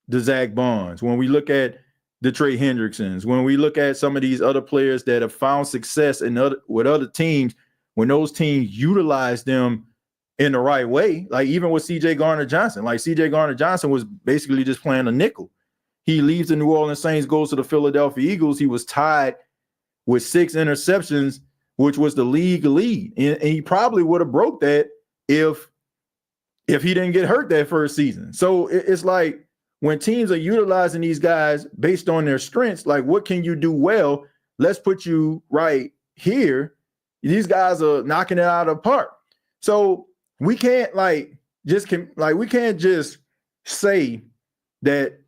the Zach Bonds, when we look at the Trey Hendricksons, when we look at some of these other players that have found success with other teams, when those teams utilize them in the right way, like even with C.J. Gardner-Johnson, like C.J. Gardner-Johnson was basically just playing a nickel. He leaves the New Orleans Saints, goes to the Philadelphia Eagles. He was tied with 6 interceptions, which was the league lead. And he probably would have broke that if he didn't get hurt that first season. So it's like when teams are utilizing these guys based on their strengths, like what can you do well? Let's put you right here. These guys are knocking it out of the park. So we can't we can't just say that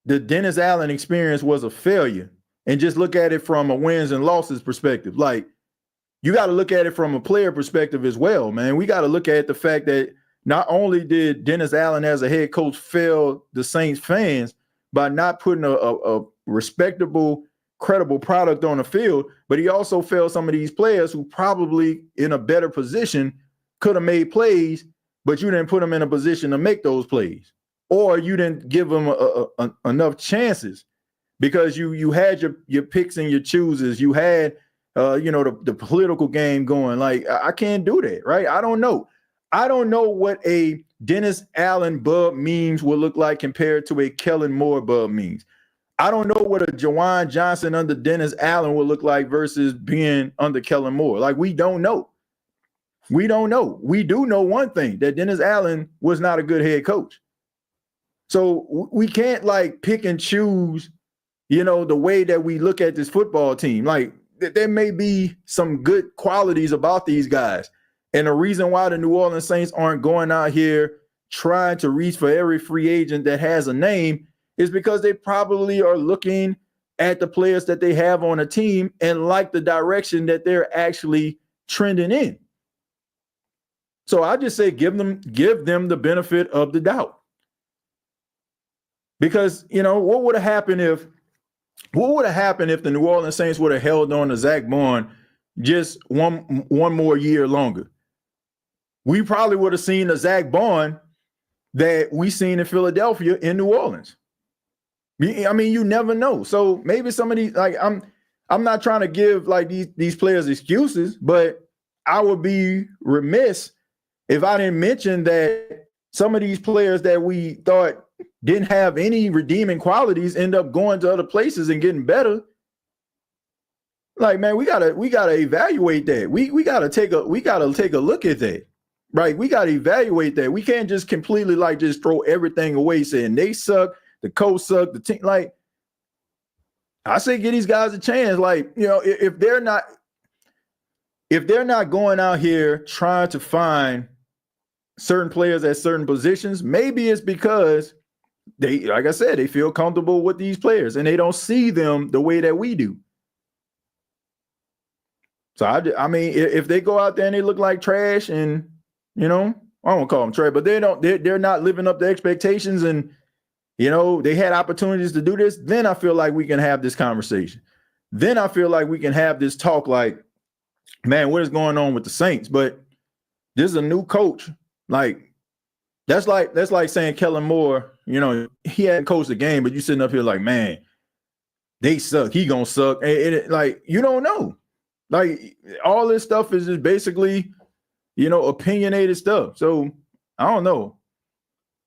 the Dennis Allen experience was a failure and just look at it from a wins and losses perspective. Like, you got to look at it from a player perspective as well, man. We got to look at the fact that not only did Dennis Allen as a head coach fail the Saints fans by not putting a respectable, credible product on the field, but he also failed some of these players who probably in a better position could have made plays, but you didn't put them in a position to make those plays. Or you didn't give them enough chances because you had your picks and your chooses. You had, the political game going. Like, I can't do that, right? I don't know. I don't know what a Dennis Allen Bub memes will look like compared to a Kellen Moore Bub memes. I don't know what a Jawan Johnson under Dennis Allen will look like versus being under Kellen Moore. Like, we don't know. We don't know. We do know one thing, that Dennis Allen was not a good head coach. So we can't pick and choose, the way that we look at this football team. Like, there may be some good qualities about these guys. And the reason why the New Orleans Saints aren't going out here trying to reach for every free agent that has a name is because they probably are looking at the players that they have on a team and like the direction that they're actually trending in. So I just say give them the benefit of the doubt. Because, what would have happened if the New Orleans Saints would have held on to Zach Bond just one more year longer? We probably would have seen the Zach Bond that we seen in Philadelphia in New Orleans. I mean, you never know. So maybe some of these, I'm not trying to give these players excuses, but I would be remiss if I didn't mention that some of these players that we thought didn't have any redeeming qualities end up going to other places and getting better. Like, man, we gotta evaluate that. We gotta take a look at that. Right? We gotta evaluate that. We can't just completely just throw everything away saying they suck, the coach suck, the team. Like, I say give these guys a chance. Like, if they're not going out here trying to find certain players at certain positions, maybe it's because they, like I said, they feel comfortable with these players and they don't see them the way that we do. So I mean, if they go out there and they look like trash, and I won't call them trash, but they're not living up to expectations, and they had opportunities to do this, then I feel like we can have this conversation. Then I feel like we can have this talk. Like, man, what is going on with the Saints? But this is a new coach. Like, that's like saying Kellen Moore, he hadn't coached the game, but you sitting up here like, man, they suck. He gonna suck. And you don't know. Like, all this stuff is just basically, opinionated stuff. So I don't know.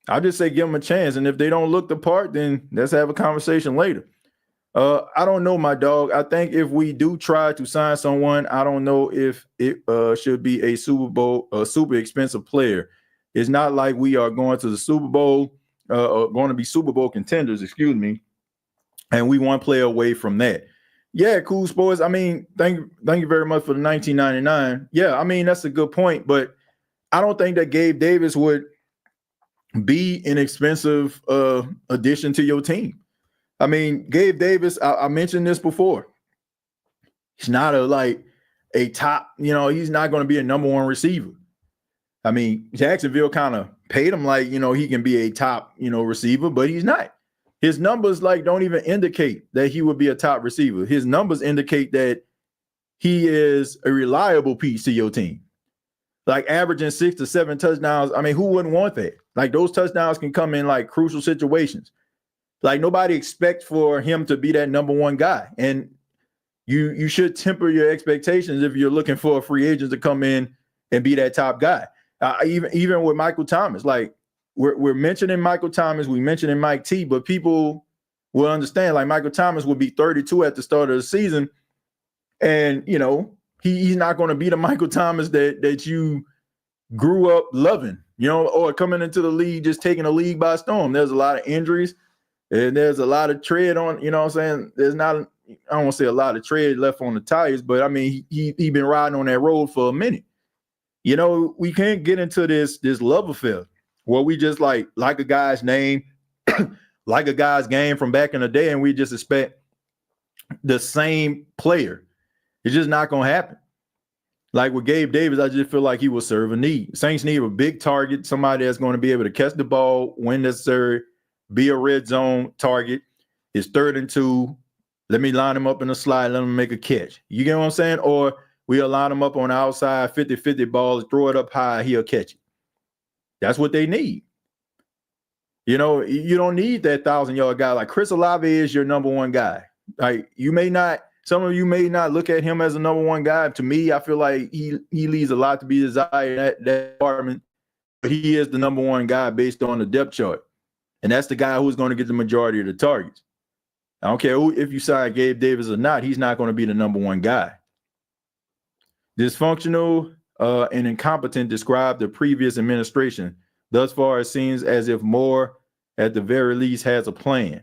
I just say give them a chance. And if they don't look the part, then let's have a conversation later. I don't know, my dog. I think if we do try to sign someone, I don't know if it should be a super expensive player. It's not like we are going to the Super Bowl going to be Super Bowl contenders, excuse me, and we one player away from that. Yeah, cool sports. I mean, thank you very much for the 1999. Yeah, I mean, that's a good point, but I don't think that Gabe Davis would be an expensive addition to your team. I mean, Gabe Davis, I mentioned this before. He's not a top, he's not going to be a number one receiver. I mean, Jacksonville kind of paid him like, he can be a top, receiver, but he's not. His numbers don't even indicate that he would be a top receiver. His numbers indicate that he is a reliable piece to your team. Averaging 6 to 7 touchdowns. I mean, who wouldn't want that? Those touchdowns can come in crucial situations. Nobody expects for him to be that number one guy. And you should temper your expectations if you're looking for a free agent to come in and be that top guy. Even with Michael Thomas, we're mentioning Michael Thomas, we mentioning Mike T, but people will understand Michael Thomas will be 32 at the start of the season. And, he's not going to be the Michael Thomas that you grew up loving, or coming into the league, just taking the league by storm. There's a lot of injuries and there's a lot of tread on, what I'm saying? There's not, I don't want to say a lot of tread left on the tires, but I mean, he been riding on that road for a minute. We can't get into this love affair where we just like a guy's name, like a guy's game from back in the day, and we just expect the same player. It's just not going to happen. With Gabe Davis, I just feel like he will serve a need. Saints need a big target, somebody that's going to be able to catch the ball when necessary, be a red zone target. It's 3rd and 2. Let me line him up in a slide, let him make a catch. You get what I'm saying? Or we'll line him up on the outside, 50-50 balls, throw it up high, he'll catch it. That's what they need. You don't need that 1,000-yard guy. Chris Olave is your number one guy. Some of you may not look at him as a number one guy. To me, I feel like he leaves a lot to be desired in that department. But he is the number one guy based on the depth chart. And that's the guy who's going to get the majority of the targets. I don't care if you sign Gabe Davis or not, he's not going to be the number one guy. Dysfunctional and incompetent describe the previous administration. Thus far, it seems as if Moore, at the very least, has a plan.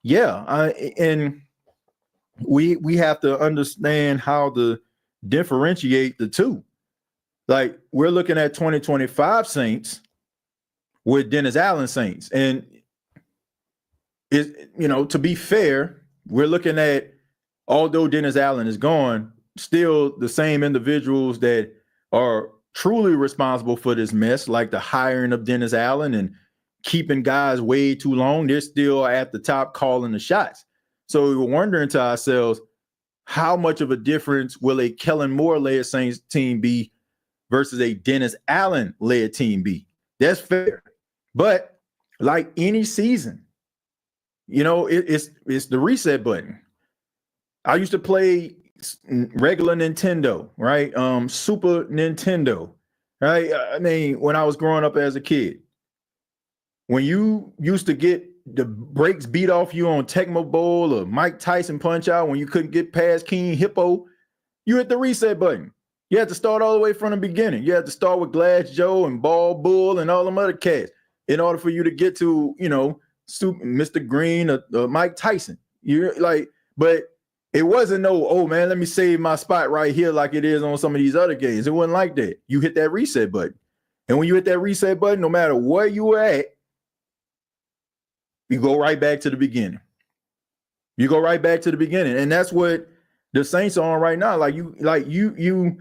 Yeah, and we have to understand how to differentiate the two. We're looking at 2025 Saints with Dennis Allen Saints. And to be fair, we're looking at, although Dennis Allen is gone, still the same individuals that are truly responsible for this mess, like the hiring of Dennis Allen and keeping guys way too long. They're still at the top calling the shots. So we were wondering to ourselves, how much of a difference will a Kellen Moore-led Saints team be versus a Dennis Allen-led team be? That's fair. But like any season, it's the reset button. I used to play regular Nintendo, right? Super Nintendo, right? I mean, when I was growing up as a kid, when you used to get the brakes beat off you on Tecmo Bowl or Mike Tyson Punch Out, when you couldn't get past King Hippo, you hit the reset button. You had to start all the way from the beginning. You had to start with Glass Joe and Ball Bull and all them other cats in order for you to get to, Mr. Green or Mike Tyson. But it wasn't oh man, let me save my spot right here like it is on some of these other games. It wasn't like that. You hit that reset button. And when you hit that reset button, no matter where you were at, you go right back to the beginning. You go right back to the beginning. And that's what the Saints are on right now. You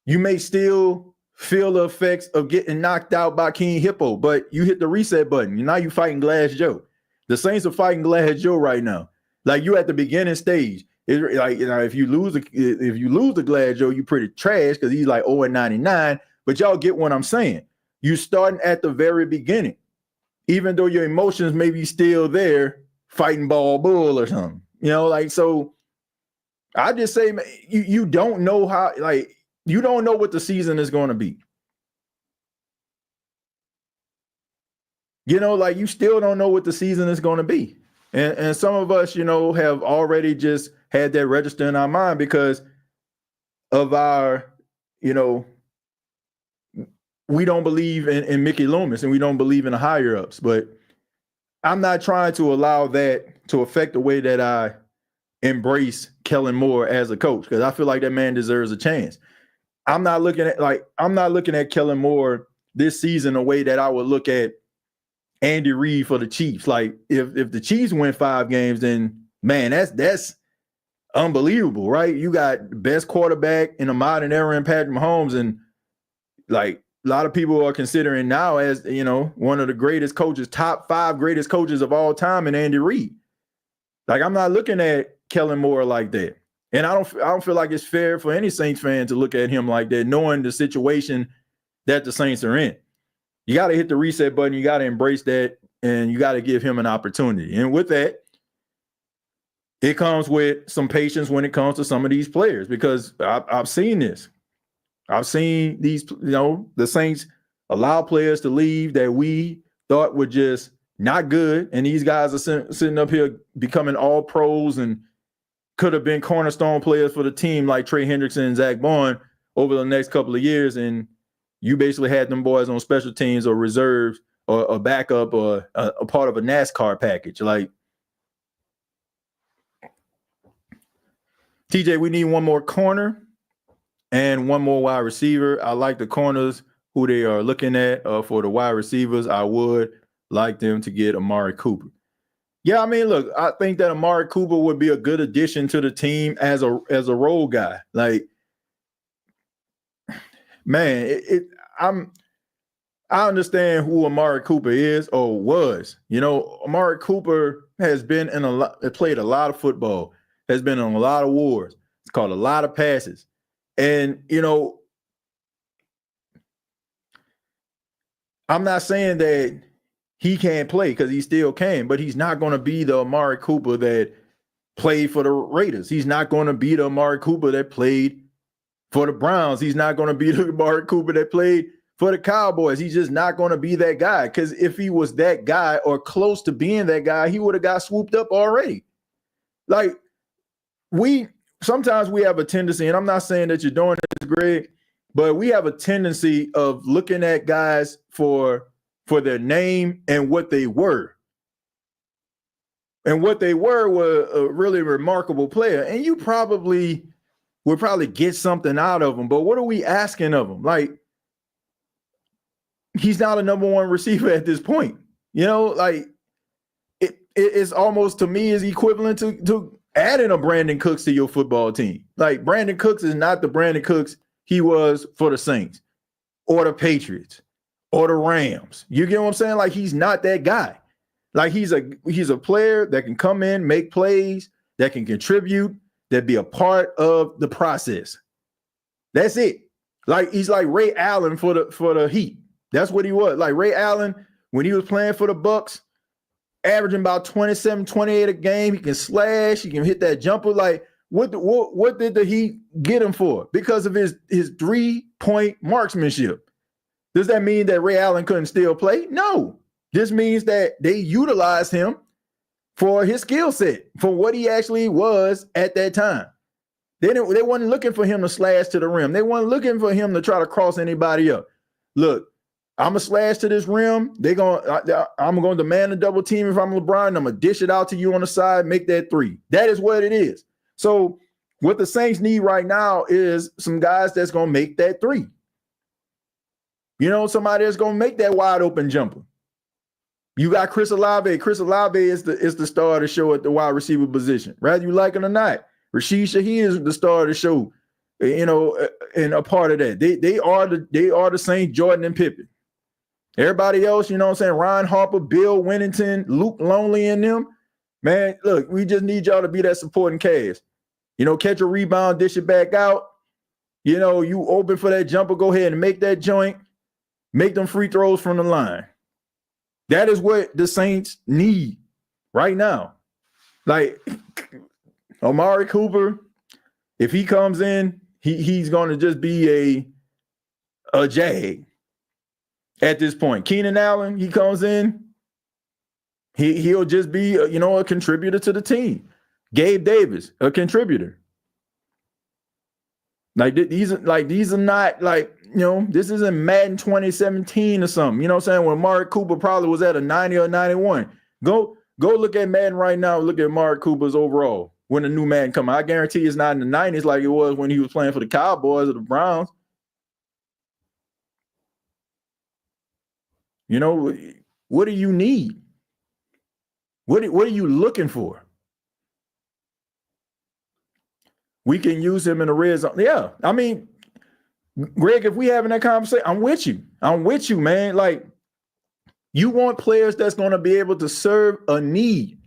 may still feel the effects of getting knocked out by King Hippo, but you hit the reset button. Now you fighting Glass Joe. The Saints are fighting Glass Joe right now. You at the beginning stage. If you lose the Glass Joe, you pretty trash because he's 0-99. But y'all get what I'm saying. You starting at the very beginning, even though your emotions may be still there, fighting Ball Bull or something. So I just say you don't know how, you don't know what the season is going to be. You still don't know what the season is going to be. And some of us, have already just had that register in our mind because of our, we don't believe in Mickey Loomis and we don't believe in the higher ups. But I'm not trying to allow that to affect the way that I embrace Kellen Moore as a coach, because I feel like that man deserves a chance. I'm not looking at Kellen Moore this season the way that I would look at Andy Reid for the Chiefs. Like if the Chiefs win 5 games, then man, that's unbelievable, right? You got the best quarterback in the modern era in Patrick Mahomes, and like a lot of people are considering now as, one of the greatest coaches, top 5 greatest coaches of all time in Andy Reid. Like, I'm not looking at Kellen Moore like that. And I don't feel like it's fair for any Saints fan to look at him like that, knowing the situation that the Saints are in. You got to hit the reset button. You got to embrace that, and you got to give him an opportunity. And with that, it comes with some patience when it comes to some of these players, because I've seen this. I've seen these, the Saints allow players to leave that we thought were just not good, and these guys are sitting up here becoming all pros and could have been cornerstone players for the team like Trey Hendrickson and Zach Bowen over the next couple of years, and you basically had them boys on special teams or reserves or a backup or a part of a NASCAR package. Like, TJ, we need one more corner and one more wide receiver. I like the corners who they are looking at. For the wide receivers, I would like them to get Amari Cooper. Yeah, I mean, look, I think that Amari Cooper would be a good addition to the team as a role guy. Like, man, I understand who Amari Cooper is or was. Amari Cooper has been played a lot of football, has been in a lot of wars. It's caught a lot of passes. And, I'm not saying that he can't play, because he still can, but he's not going to be the Amari Cooper that played for the Raiders. He's not going to be the Amari Cooper that played for the Browns. He's not going to be the Amari Cooper that played for the Cowboys. He's just not going to be that guy, because if he was that guy or close to being that guy, he would have got swooped up already. Like, sometimes we have a tendency, and I'm not saying that you're doing this, Greg, but we have a tendency of looking at guys for their name and what they were. And what they were a really remarkable player. And you would probably get something out of him. But what are we asking of him? Like, he's not a number 1 receiver at this point. Like, it's almost, to me, is equivalent to adding a Brandon Cooks to your football team. Like, Brandon Cooks is not the Brandon Cooks he was for the Saints or the Patriots or the Rams. You get what I'm saying? Like, he's not that guy. Like, he's a player that can come in, make plays, that can contribute, that be a part of the process. That's it. Like, he's like Ray Allen for the Heat. That's what he was. Like, Ray Allen, when he was playing for the Bucks, averaging about 27, 28 a game. He can slash. He can hit that jumper. Like, what did the Heat get him for? Because of his 3-point marksmanship. Does that mean that Ray Allen couldn't still play? No. This means that they utilized him for his skill set, for what he actually was at that time. They weren't looking for him to slash to the rim. They weren't looking for him to try to cross anybody up. Look, I'm going to slash to this rim. I'm going to demand a double team if I'm LeBron. I'm going to dish it out to you on the side, make that 3. That is what it is. So what the Saints need right now is some guys that's going to make that 3. Somebody that's going to make that wide open jumper. You got Chris Olave. Chris Olave is the star of the show at the wide receiver position, whether you like it or not. Rashid Shaheed is the star of the show, and a part of that. They are the Saints, Jordan and Pippen. Everybody else, Ryan Harper, Bill Winnington, Luke Longley and them. Man, look, we just need y'all to be that supporting cast. Catch a rebound, dish it back out. You open for that jumper, go ahead and make that joint. Make them free throws from the line. That is what the Saints need right now. Like, Amari Cooper, if he comes in, he's going to just be a jag at this point. Keenan Allen, he comes in, he'll just be a contributor to the team. Gabe Davis, a contributor. These are not this isn't Madden 2017 or something. You know what I'm saying? When Amari Cooper probably was at a 90 or 91. Go look at Madden right now. Look at Mark Cooper's overall when the new Madden come out. I guarantee it's not in the 90s like it was when he was playing for the Cowboys or the Browns. You know, what do you need? What are you looking for? We can use him in the red zone. Yeah, I mean, Greg, if we having that conversation, I'm with you, man. Like, you want players that's going to be able to serve a need.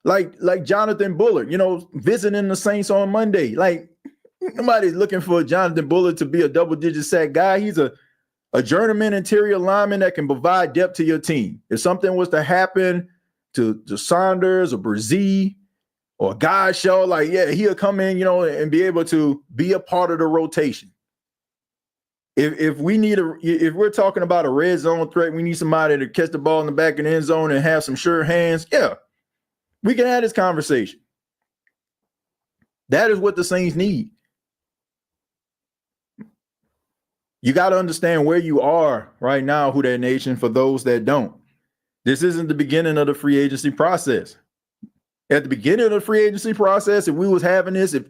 Like Jonathan Bullard, you know, visiting the Saints on Monday. Like, nobody's looking for Jonathan Bullard to be a double-digit sack guy. He's a journeyman interior lineman that can provide depth to your team. If something was to happen to Saunders or Brzee or Godshall, like, yeah, he'll come in, you know, and be able to be a part of the rotation. If we're talking about a red zone threat, we need somebody to catch the ball in the back of the end zone and have some sure hands. Yeah, we can have this conversation. That is what the Saints need. You got to understand where you are right now, Who Dat Nation, for those that don't. This isn't the beginning of the free agency process. At the beginning of the free agency process, if we was having this, if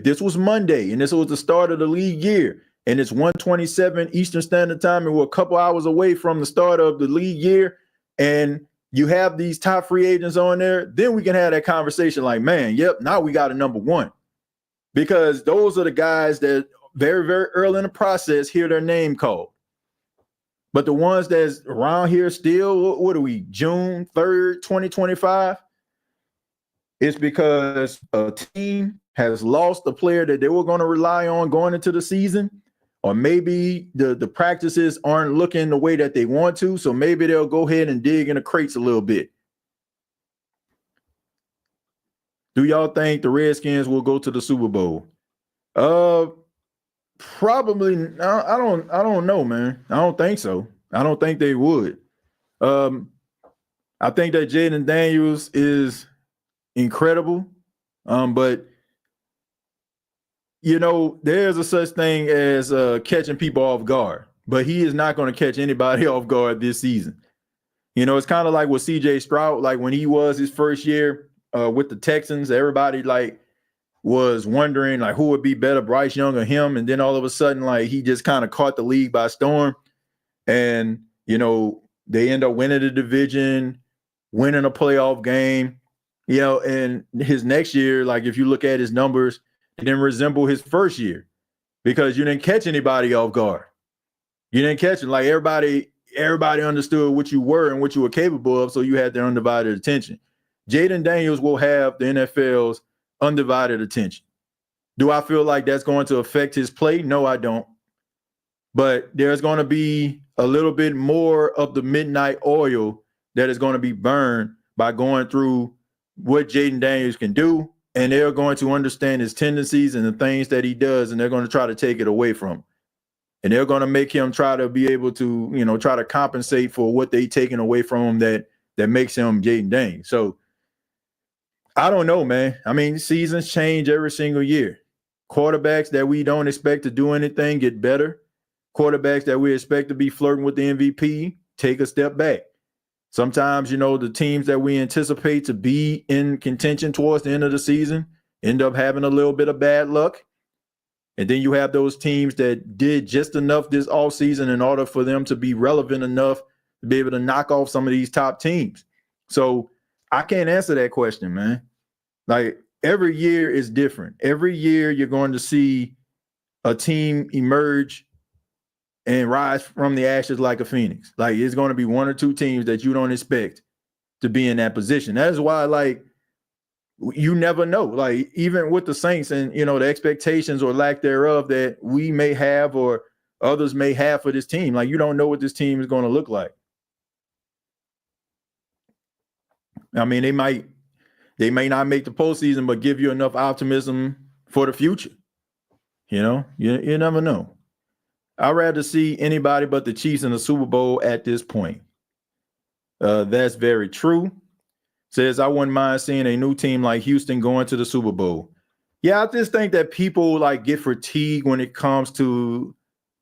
this was Monday and this was the start of the league year, and it's 1:27 Eastern Standard Time, and we're a couple hours away from the start of the league year, and you have these top free agents on there, then we can have that conversation like, man, yep, now we got a number one. Because those are the guys that very, very early in the process hear their name called. But the ones that's around here still, what are we, June 3rd, 2025? It's because a team has lost a player that they were going to rely on going into the season, or maybe the practices aren't looking the way that they want to, so maybe they'll go ahead and dig in the crates a little bit. Do y'all think the Redskins will go to the Super Bowl? Probably. I don't know, man. I don't think so. I don't think they would. I think that Jaden Daniels is incredible, but you know, there's a such thing as catching people off guard, but he is not going to catch anybody off guard this season. You know, it's kind of like with CJ Stroud, like when he was his first year with the Texans, everybody like was wondering like who would be better, Bryce Young or him, and then all of a sudden like he just kind of caught the league by storm, and you know they end up winning the division, winning a playoff game, you know, and his next year, like if you look at his numbers, it didn't resemble his first year because you didn't catch anybody off guard. You didn't catch it. Like everybody understood what you were and what you were capable of, so you had their undivided attention. Jaden Daniels will have the NFL's undivided attention. Do I feel like that's going to affect his play? No, I don't. But there's going to be a little bit more of the midnight oil that is going to be burned by going through what Jaden Daniels can do, and they're going to understand his tendencies and the things that he does, and they're going to try to take it away from him. And they're going to make him try to be able to, you know, try to compensate for what they taken away from him that makes him Jaden Daniels. So I don't know, man. I mean, seasons change every single year. Quarterbacks that we don't expect to do anything get better. Quarterbacks that we expect to be flirting with the MVP take a step back. Sometimes, you know, the teams that we anticipate to be in contention towards the end of the season end up having a little bit of bad luck. And then you have those teams that did just enough this offseason in order for them to be relevant enough to be able to knock off some of these top teams. So I can't answer that question, man. Like every year is different. Every year you're going to see a team emerge and rise from the ashes like a phoenix. Like it's going to be one or two teams that you don't expect to be in that position. That's why, like, you never know. Like even with the Saints and, you know, the expectations or lack thereof that we may have or others may have for this team, like you don't know what this team is going to look like. I mean, they may not make the postseason, but give you enough optimism for the future. You know, you never know. I'd rather see anybody but the Chiefs in the Super Bowl at this point. That's very true. Says, I wouldn't mind seeing a new team like Houston going to the Super Bowl. Yeah, I just think that people like get fatigued when it comes to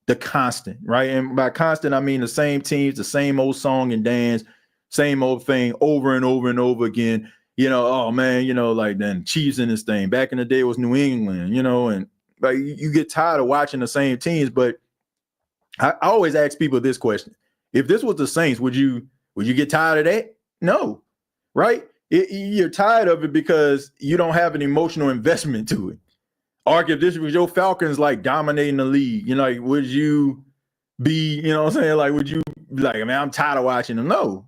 the constant, right? And by constant, I mean the same teams, the same old song and dance, same old thing over and over and over again. Oh man, like then Chiefs in this thing. Back in the day it was New England, and like you get tired of watching the same teams. But I always ask people this question: if this was the Saints, would you get tired of that? No, right? You're tired of it because you don't have an emotional investment to it. Or if this was your Falcons like dominating the league, like would you be, what I'm saying? Like, would you be like, man, I'm tired of watching them? No,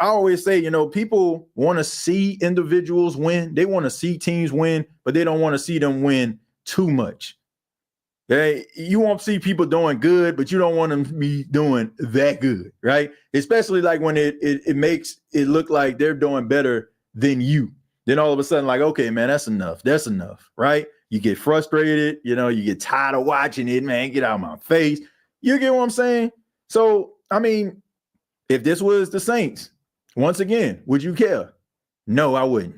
I always say, people want to see individuals win. They want to see teams win, but they don't want to see them win too much. Okay? You won't see people doing good, but you don't want them to be doing that good, right? Especially like when it makes it look like they're doing better than you. Then all of a sudden, like, okay, man, that's enough. That's enough, right? You get frustrated, you get tired of watching it, man, get out of my face. You get what I'm saying? So, I mean, if this was the Saints, once again, would you care? No, I wouldn't.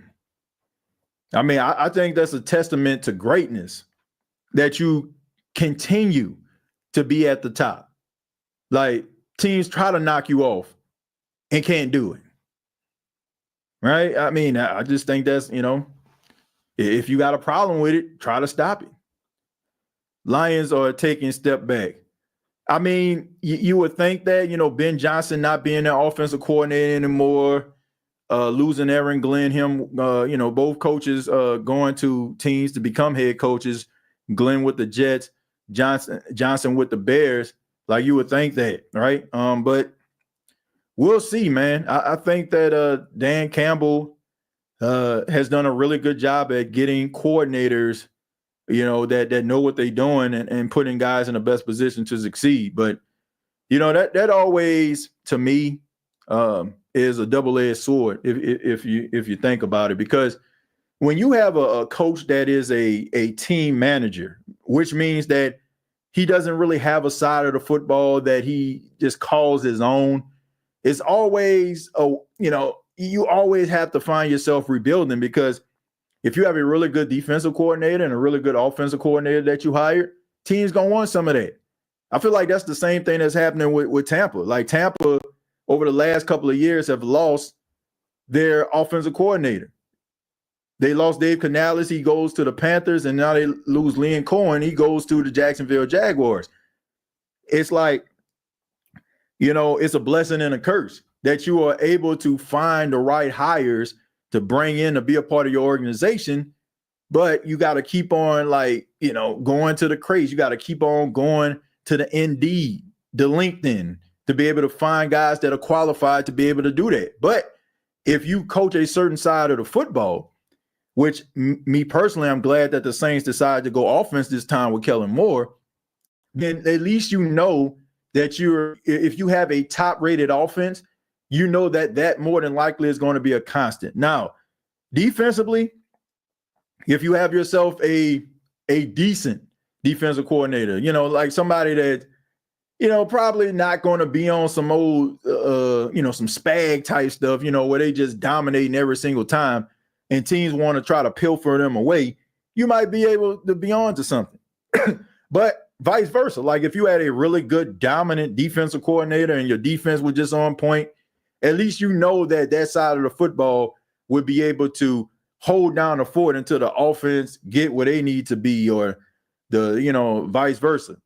I mean, I think that's a testament to greatness that you continue to be at the top. Like, teams try to knock you off and can't do it. Right? I mean, I just think that's, if you got a problem with it, try to stop it. Lions are taking a step back. I mean, you would think that, Ben Johnson not being their offensive coordinator anymore, losing Aaron Glenn, him, both coaches going to teams to become head coaches, Glenn with the Jets, Johnson with the Bears. Like you would think that, right? But we'll see, man. I think that Dan Campbell has done a really good job at getting coordinators, that know what they're doing and putting guys in the best position to succeed. But, that always, to me, is a double-edged sword if you think about it. Because when you have a coach that is a team manager, which means that he doesn't really have a side of the football that he just calls his own, it's always, you always have to find yourself rebuilding, because if you have a really good defensive coordinator and a really good offensive coordinator that you hired, teams going to want some of that. I feel like that's the same thing that's happening with Tampa. Like Tampa, over the last couple of years, have lost their offensive coordinator. They lost Dave Canales. He goes to the Panthers, and now they lose Liam Cohen. He goes to the Jacksonville Jaguars. It's like, it's a blessing and a curse that you are able to find the right hires to bring in to be a part of your organization, but you got to keep on going to the craze. You got to keep on going to the Indeed, the LinkedIn, to be able to find guys that are qualified to be able to do that. But if you coach a certain side of the football, which me personally, I'm glad that the Saints decided to go offense this time with Kellen Moore, then at least that if you have a top-rated offense, that more than likely is going to be a constant. Now, defensively, if you have yourself a decent defensive coordinator, like somebody that, probably not going to be on some old, some spag type stuff, where they just dominating every single time and teams want to try to pilfer them away, you might be able to be on to something. But vice versa, like if you had a really good dominant defensive coordinator and your defense was just on point, at least that side of the football would be able to hold down the fort until the offense get where they need to be, or vice versa.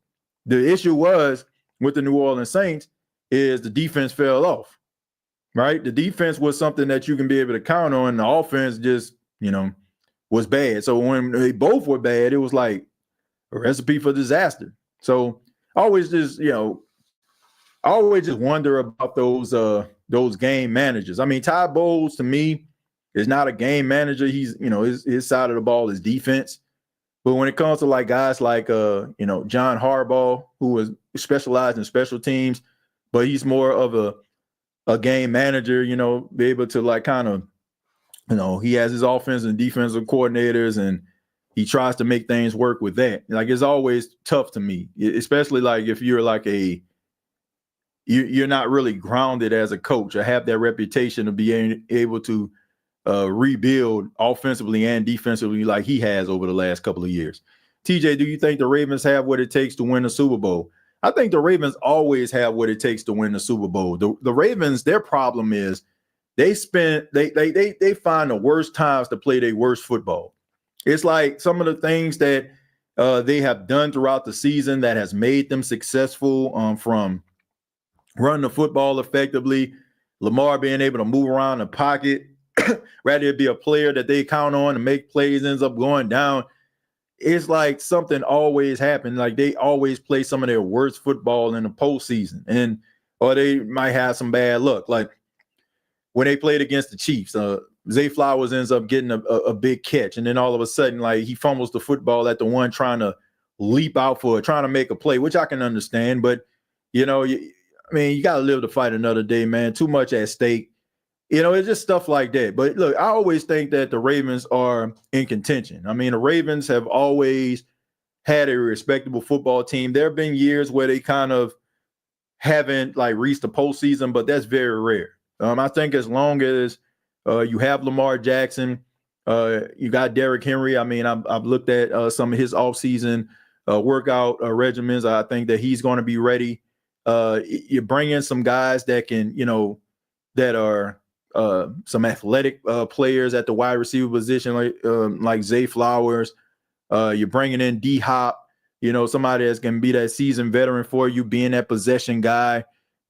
The issue was with the New Orleans Saints is the defense fell off, right? The defense was something that you can be able to count on. And the offense just, was bad. So when they both were bad, it was like a recipe for disaster. So I always just wonder about those game managers. I mean, Todd Bowles to me is not a game manager. He's, his side of the ball is defense. But when it comes to like guys like John Harbaugh, who was specialized in special teams, but he's more of a game manager, be able to like kind of, he has his offensive and defensive coordinators and he tries to make things work with that. Like it's always tough to me, especially like if you're like you're not really grounded as a coach or have that reputation of being able to rebuild offensively and defensively like he has over the last couple of years. TJ, do you think the Ravens have what it takes to win the Super Bowl? I think the Ravens always have what it takes to win the Super Bowl. The Ravens, their problem is they find the worst times to play their worst football. It's like some of the things that they have done throughout the season that has made them successful, from running the football effectively, Lamar being able to move around the pocket, rather it be a player that they count on to make plays, ends up going down. It's like something always happens. Like they always play some of their worst football in the postseason, or they might have some bad luck. Like when they played against the Chiefs, Zay Flowers ends up getting a big catch, and then all of a sudden, like he fumbles the football at the one trying to leap out for it, trying to make a play, which I can understand. But you got to live to fight another day, man. Too much at stake. It's just stuff like that. But look, I always think that the Ravens are in contention. I mean, the Ravens have always had a respectable football team. There have been years where they kind of haven't like reached the postseason, but that's very rare. I think as long as you have Lamar Jackson, you got Derrick Henry. I mean, I've looked at some of his offseason workout regimens. I think that he's going to be ready. You bring in some guys that can, that are some athletic players at the wide receiver position, like Zay Flowers. You're bringing in D-Hop, somebody that's going to be that seasoned veteran for you, being that possession guy.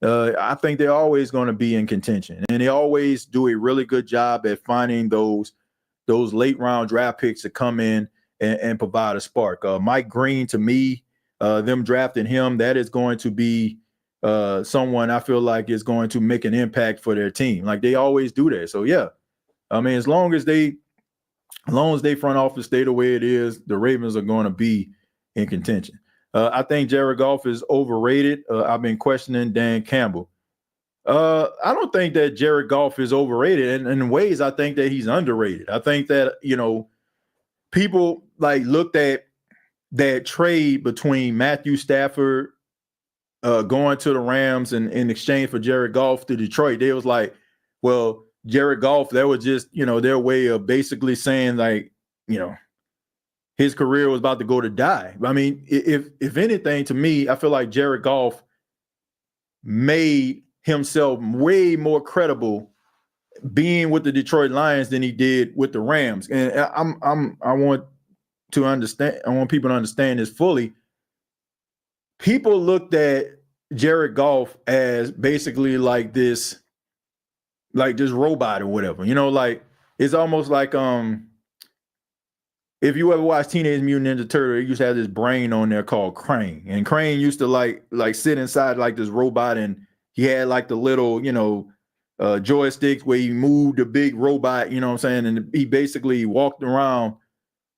I think they're always going to be in contention, and they always do a really good job at finding those late round draft picks to come in and provide a spark. Mike Green, to me, them drafting him, that is going to be someone I feel like is going to make an impact for their team. Like they always do that. So yeah, I mean, as long as they front office stay the way it is, the Ravens are going to be in contention. I think Jared Goff is overrated. I've been questioning Dan Campbell. I don't think that Jared Goff is overrated. And in ways, I think that he's underrated. I think that, people like looked at that trade between Matthew Stafford going to the Rams and in exchange for Jared Goff to Detroit. They was like, well, Jared Goff, that was just, their way of basically saying like, his career was about to go to die. I mean, if anything, to me, I feel like Jared Goff made himself way more credible being with the Detroit Lions than he did with the Rams. And I want people to understand this fully. People looked at Jared Goff as basically like this robot or whatever. Like it's almost like if you ever watch Teenage Mutant Ninja Turtle, it used to have this brain on there called Crane. And Crane used to like sit inside like this robot, and he had like the little, joysticks where he moved the big robot, you know what I'm saying? And he basically walked around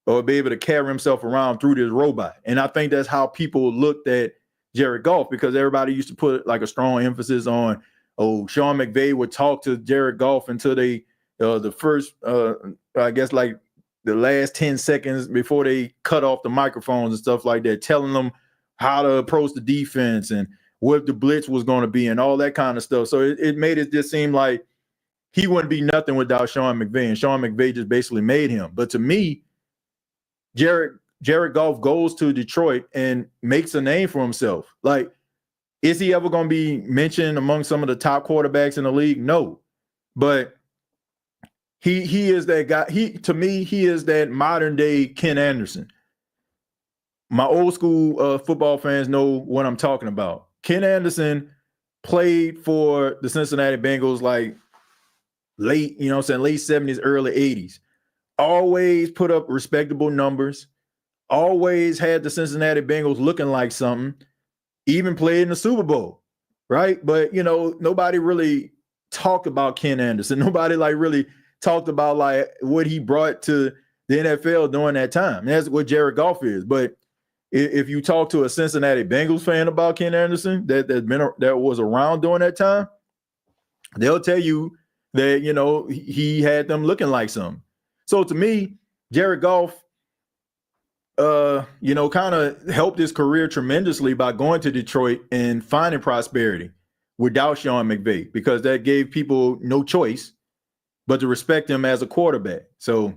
or be able to carry himself around through this robot. And I think that's how people looked at Jared Goff, because everybody used to put like a strong emphasis on, Sean McVay would talk to Jared Goff until they, the first, I guess like the last 10 seconds before they cut off the microphones and stuff like that, telling them how to approach the defense and what the blitz was going to be and all that kind of stuff. So it made it just seem like he wouldn't be nothing without Sean McVay, and Sean McVay just basically made him. But to me, Jared Goff goes to Detroit and makes a name for himself. Like, is he ever going to be mentioned among some of the top quarterbacks in the league? No. But he is that guy. To me, he is that modern day Ken Anderson. My old school football fans know what I'm talking about. Ken Anderson played for the Cincinnati Bengals like late 70s, early 80s. Always put up respectable numbers. Always had the Cincinnati Bengals looking like something. Even played in the Super Bowl, right? But, nobody really talked about Ken Anderson. Nobody really talked about like what he brought to the NFL during that time. And that's what Jared Goff is. But if you talk to a Cincinnati Bengals fan about Ken Anderson that was around during that time, they'll tell you that, he had them looking like something. So to me, Jared Goff, kind of helped his career tremendously by going to Detroit and finding prosperity without Sean McVay, because that gave people no choice but to respect him as a quarterback. So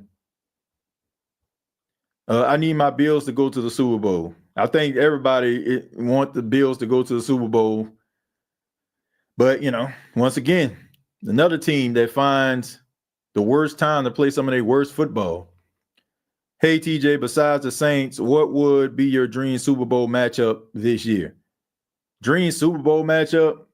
I need my Bills to go to the Super Bowl. I think everybody want the Bills to go to the Super Bowl. But, once again, another team that finds the worst time to play some of their worst football. Hey, TJ, besides the Saints, what would be your dream Super Bowl matchup this year? Dream Super Bowl matchup?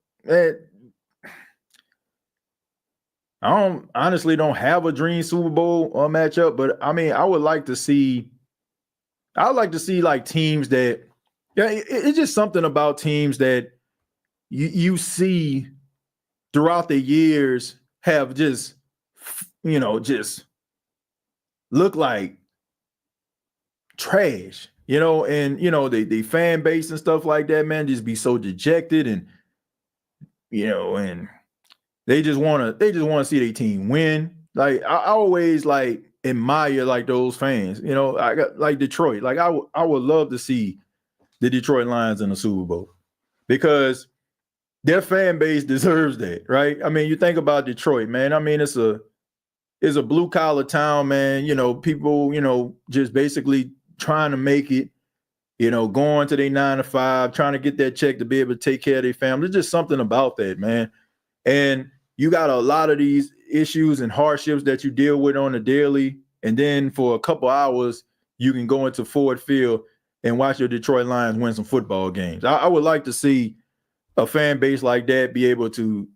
I honestly don't have a dream Super Bowl matchup, but I mean, I would like to see like teams that, it's just something about teams that you see throughout the years have just, just look like trash, and the fan base and stuff like that, man, just be so dejected, and and they just want to see their team win. Like I always like admire like those fans. I got like Detroit. Like I would love to see the Detroit Lions in the Super Bowl because their fan base deserves that, right? I mean, you think about Detroit, man. I mean, it's a blue collar town, man. People, just basically trying to make it, going to their 9 to 5, trying to get that check to be able to take care of their family. There's just something about that, man. And you got a lot of these issues and hardships that you deal with on a daily. And then for a couple hours, you can go into Ford Field and watch your Detroit Lions win some football games. I would like to see a fan base like that be able to,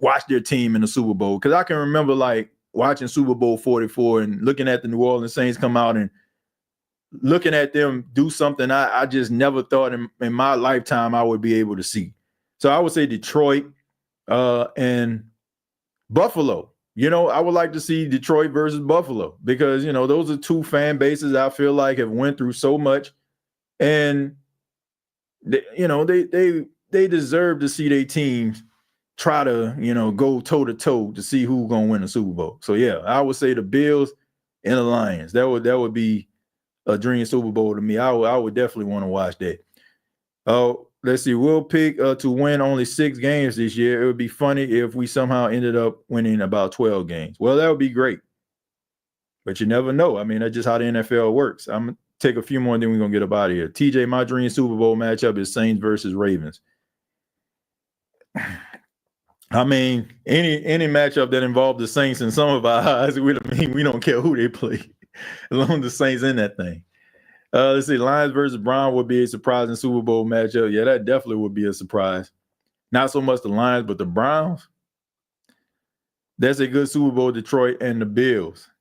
watch their team in the Super Bowl. Because I can remember like watching Super Bowl 44 and looking at the New Orleans Saints come out and looking at them do something I just never thought in my lifetime I would be able to see. So I would say Detroit and Buffalo. I would like to see Detroit versus Buffalo because, those are two fan bases I feel like have went through so much. And, they deserve to see their teams try to, go toe-to-toe to see who's going to win the Super Bowl. So, yeah, I would say the Bills and the Lions. That would be a dream Super Bowl to me. I would definitely want to watch that. Let's see. We'll pick to win only 6 games this year. It would be funny if we somehow ended up winning about 12 games. Well, that would be great. But you never know. I mean, that's just how the NFL works. I'm going to take a few more and then we're going to get up out of here. TJ, my dream Super Bowl matchup is Saints versus Ravens. I mean, any matchup that involved the Saints in some of our eyes, we don't care who they play, as long as the Saints in that thing. Let's see, Lions versus Browns would be a surprising Super Bowl matchup. Yeah, that definitely would be a surprise. Not so much the Lions, but the Browns. That's a good Super Bowl, Detroit and the Bills.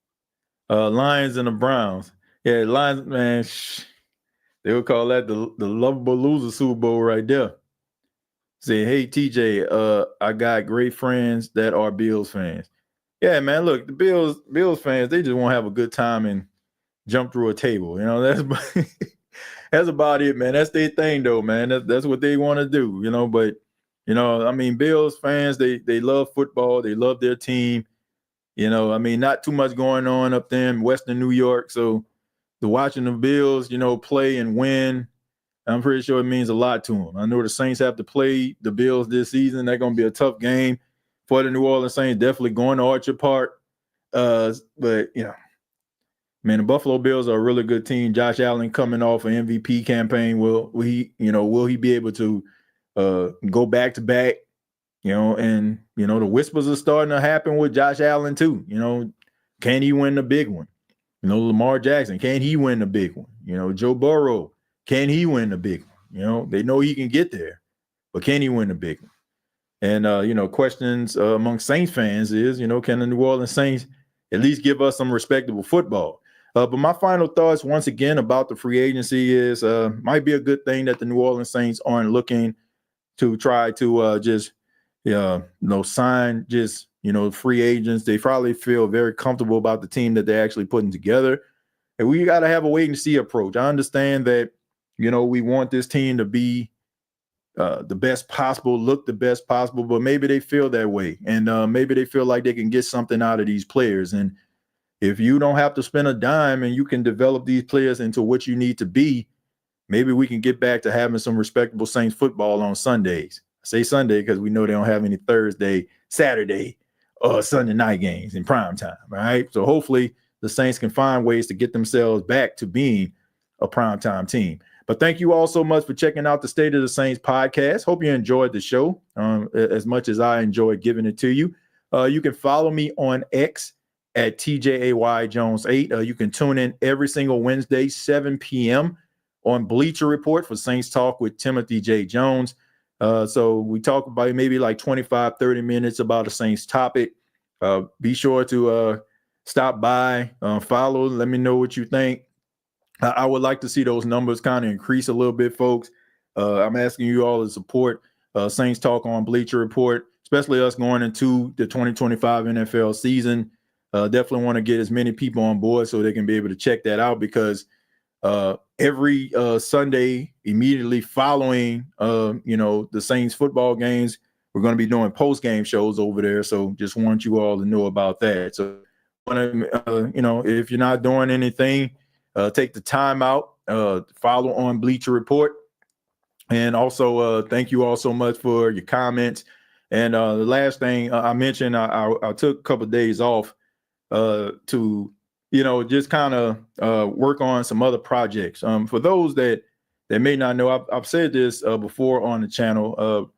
Lions and the Browns. Yeah, Lions, man, they would call that the lovable loser Super Bowl right there. Say, hey, TJ, I got great friends that are Bills fans. Yeah, man, look, the Bills fans, they just want to have a good time and jump through a table. That's about it, man. That's their thing, though, man. That's what they want to do, But, I mean, Bills fans, they love football. They love their team. I mean, not too much going on up there in Western New York. So the watching the Bills, play and win, I'm pretty sure it means a lot to them. I know the Saints have to play the Bills this season. That's going to be a tough game for the New Orleans Saints. Definitely going to Orchard Park. But, man, the Buffalo Bills are a really good team. Josh Allen coming off an MVP campaign. Will he be able to go back to back? And the whispers are starting to happen with Josh Allen too. Can he win the big one? Lamar Jackson, can he win the big one? Joe Burrow, can he win the big one? They know he can get there, but can he win the big one? And questions among Saints fans is, can the New Orleans Saints at least give us some respectable football? But my final thoughts, once again, about the free agency is might be a good thing that the New Orleans Saints aren't looking to try to just sign just free agents. They probably feel very comfortable about the team that they're actually putting together. And we got to have a wait and see approach. I understand that, we want this team to be the best possible, look the best possible, but maybe they feel that way. And maybe they feel like they can get something out of these players. And if you don't have to spend a dime and you can develop these players into what you need to be, maybe we can get back to having some respectable Saints football on Sundays. I say Sunday because we know they don't have any Thursday, Saturday, or Sunday night games in prime time, right? So hopefully the Saints can find ways to get themselves back to being a primetime team. But thank you all so much for checking out the State of the Saints podcast. Hope you enjoyed the show as much as I enjoyed giving it to you. You can follow me on X at TJAYJones8. You can tune in every single Wednesday, 7 p.m. on Bleacher Report for Saints Talk with Timothy J. Jones. So we talk about maybe like 25, 30 minutes about a Saints topic. Be sure to stop by, follow, let me know what you think. I would like to see those numbers kind of increase a little bit, folks. I'm asking you all to support Saints Talk on Bleacher Report, especially us going into the 2025 NFL season. Definitely want to get as many people on board so they can be able to check that out, because every Sunday immediately following, the Saints football games, we're going to be doing post-game shows over there. So just want you all to know about that. So, if you're not doing anything, take the time out, follow on Bleacher Report. And also, thank you all so much for your comments. And the last thing I mentioned, I took a couple of days off to, just kind of work on some other projects. For those that may not know, I've said this before on the channel,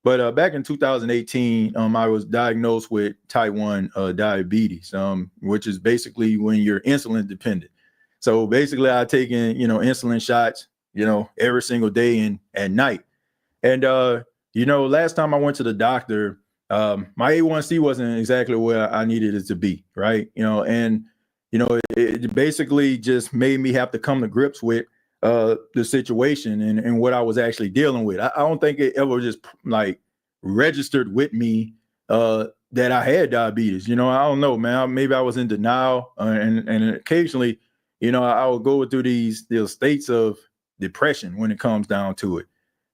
but back in 2018, I was diagnosed with type 1 diabetes, which is basically when you're insulin dependent. So basically I taken, insulin shots, every single day and at night. And, last time I went to the doctor, my A1C wasn't exactly where I needed it to be. Right. It basically just made me have to come to grips with the situation and what I was actually dealing with. I don't think it ever just like registered with me that I had diabetes. I don't know, man. Maybe I was in denial, and occasionally, I would go through these states of depression when it comes down to it.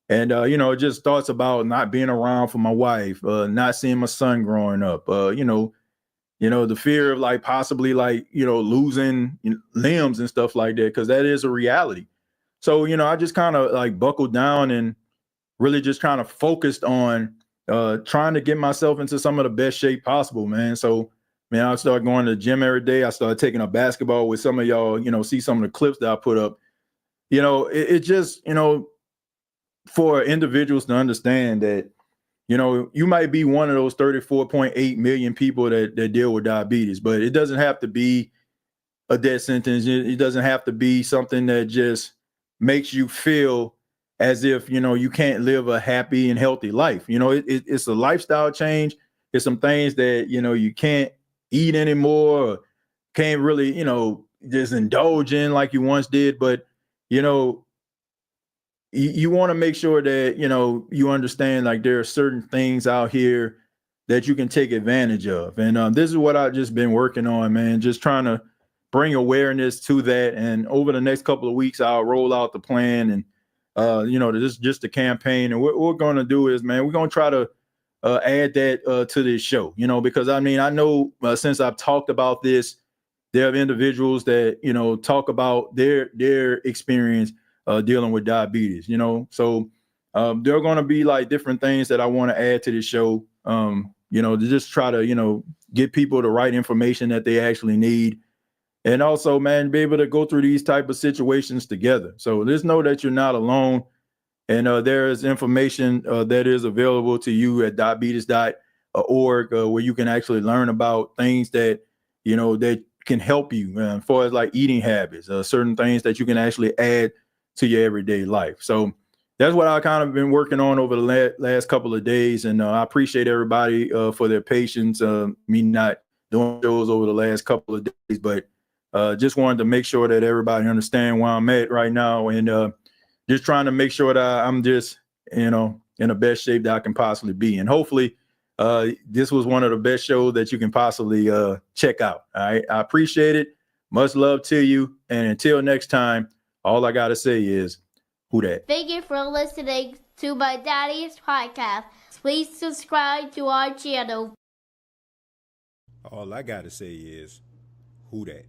And, it just thoughts about not being around for my wife, not seeing my son growing up, the fear of like possibly like, losing limbs and stuff like that, because that is a reality. So, I just kind of like buckled down and really just kind of focused on trying to get myself into some of the best shape possible, man. So, man, I started going to the gym every day. I started taking up basketball with some of y'all, see some of the clips that I put up. It just, for individuals to understand that, you might be one of those 34.8 million people that deal with diabetes, but it doesn't have to be a death sentence. It doesn't have to be something that just makes you feel as if, you can't live a happy and healthy life. It's a lifestyle change. It's some things that, you can't eat anymore, or can't really, just indulge in like you once did. But, you want to make sure that, you understand like there are certain things out here that you can take advantage of. And this is what I've just been working on, man, just trying to bring awareness to that. And over the next couple of weeks, I'll roll out the plan and, this is just a campaign. And what we're going to do is, man, we're going to try to add that to this show, because I know since I've talked about this, there are individuals that, talk about their experience dealing with diabetes, so there are going to be like different things that I want to add to the show, to just try to, get people the right information that they actually need. And also, man, be able to go through these type of situations together. So just know that you're not alone. And there is information that is available to you at diabetes.org where you can actually learn about things that, that can help you as far as like eating habits, certain things that you can actually add to your everyday life. So that's what I kind of been working on over the last couple of days. And I appreciate everybody for their patience, me not doing shows over the last couple of days, but just wanted to make sure that everybody understand where I'm at right now, and just trying to make sure that I'm just, in the best shape that I can possibly be. And hopefully this was one of the best shows that you can possibly check out. All right. I appreciate it. Much love to you. And until next time, all I got to say is, who dat? Thank you for listening to my daddy's podcast. Please subscribe to our channel. All I got to say is, who dat?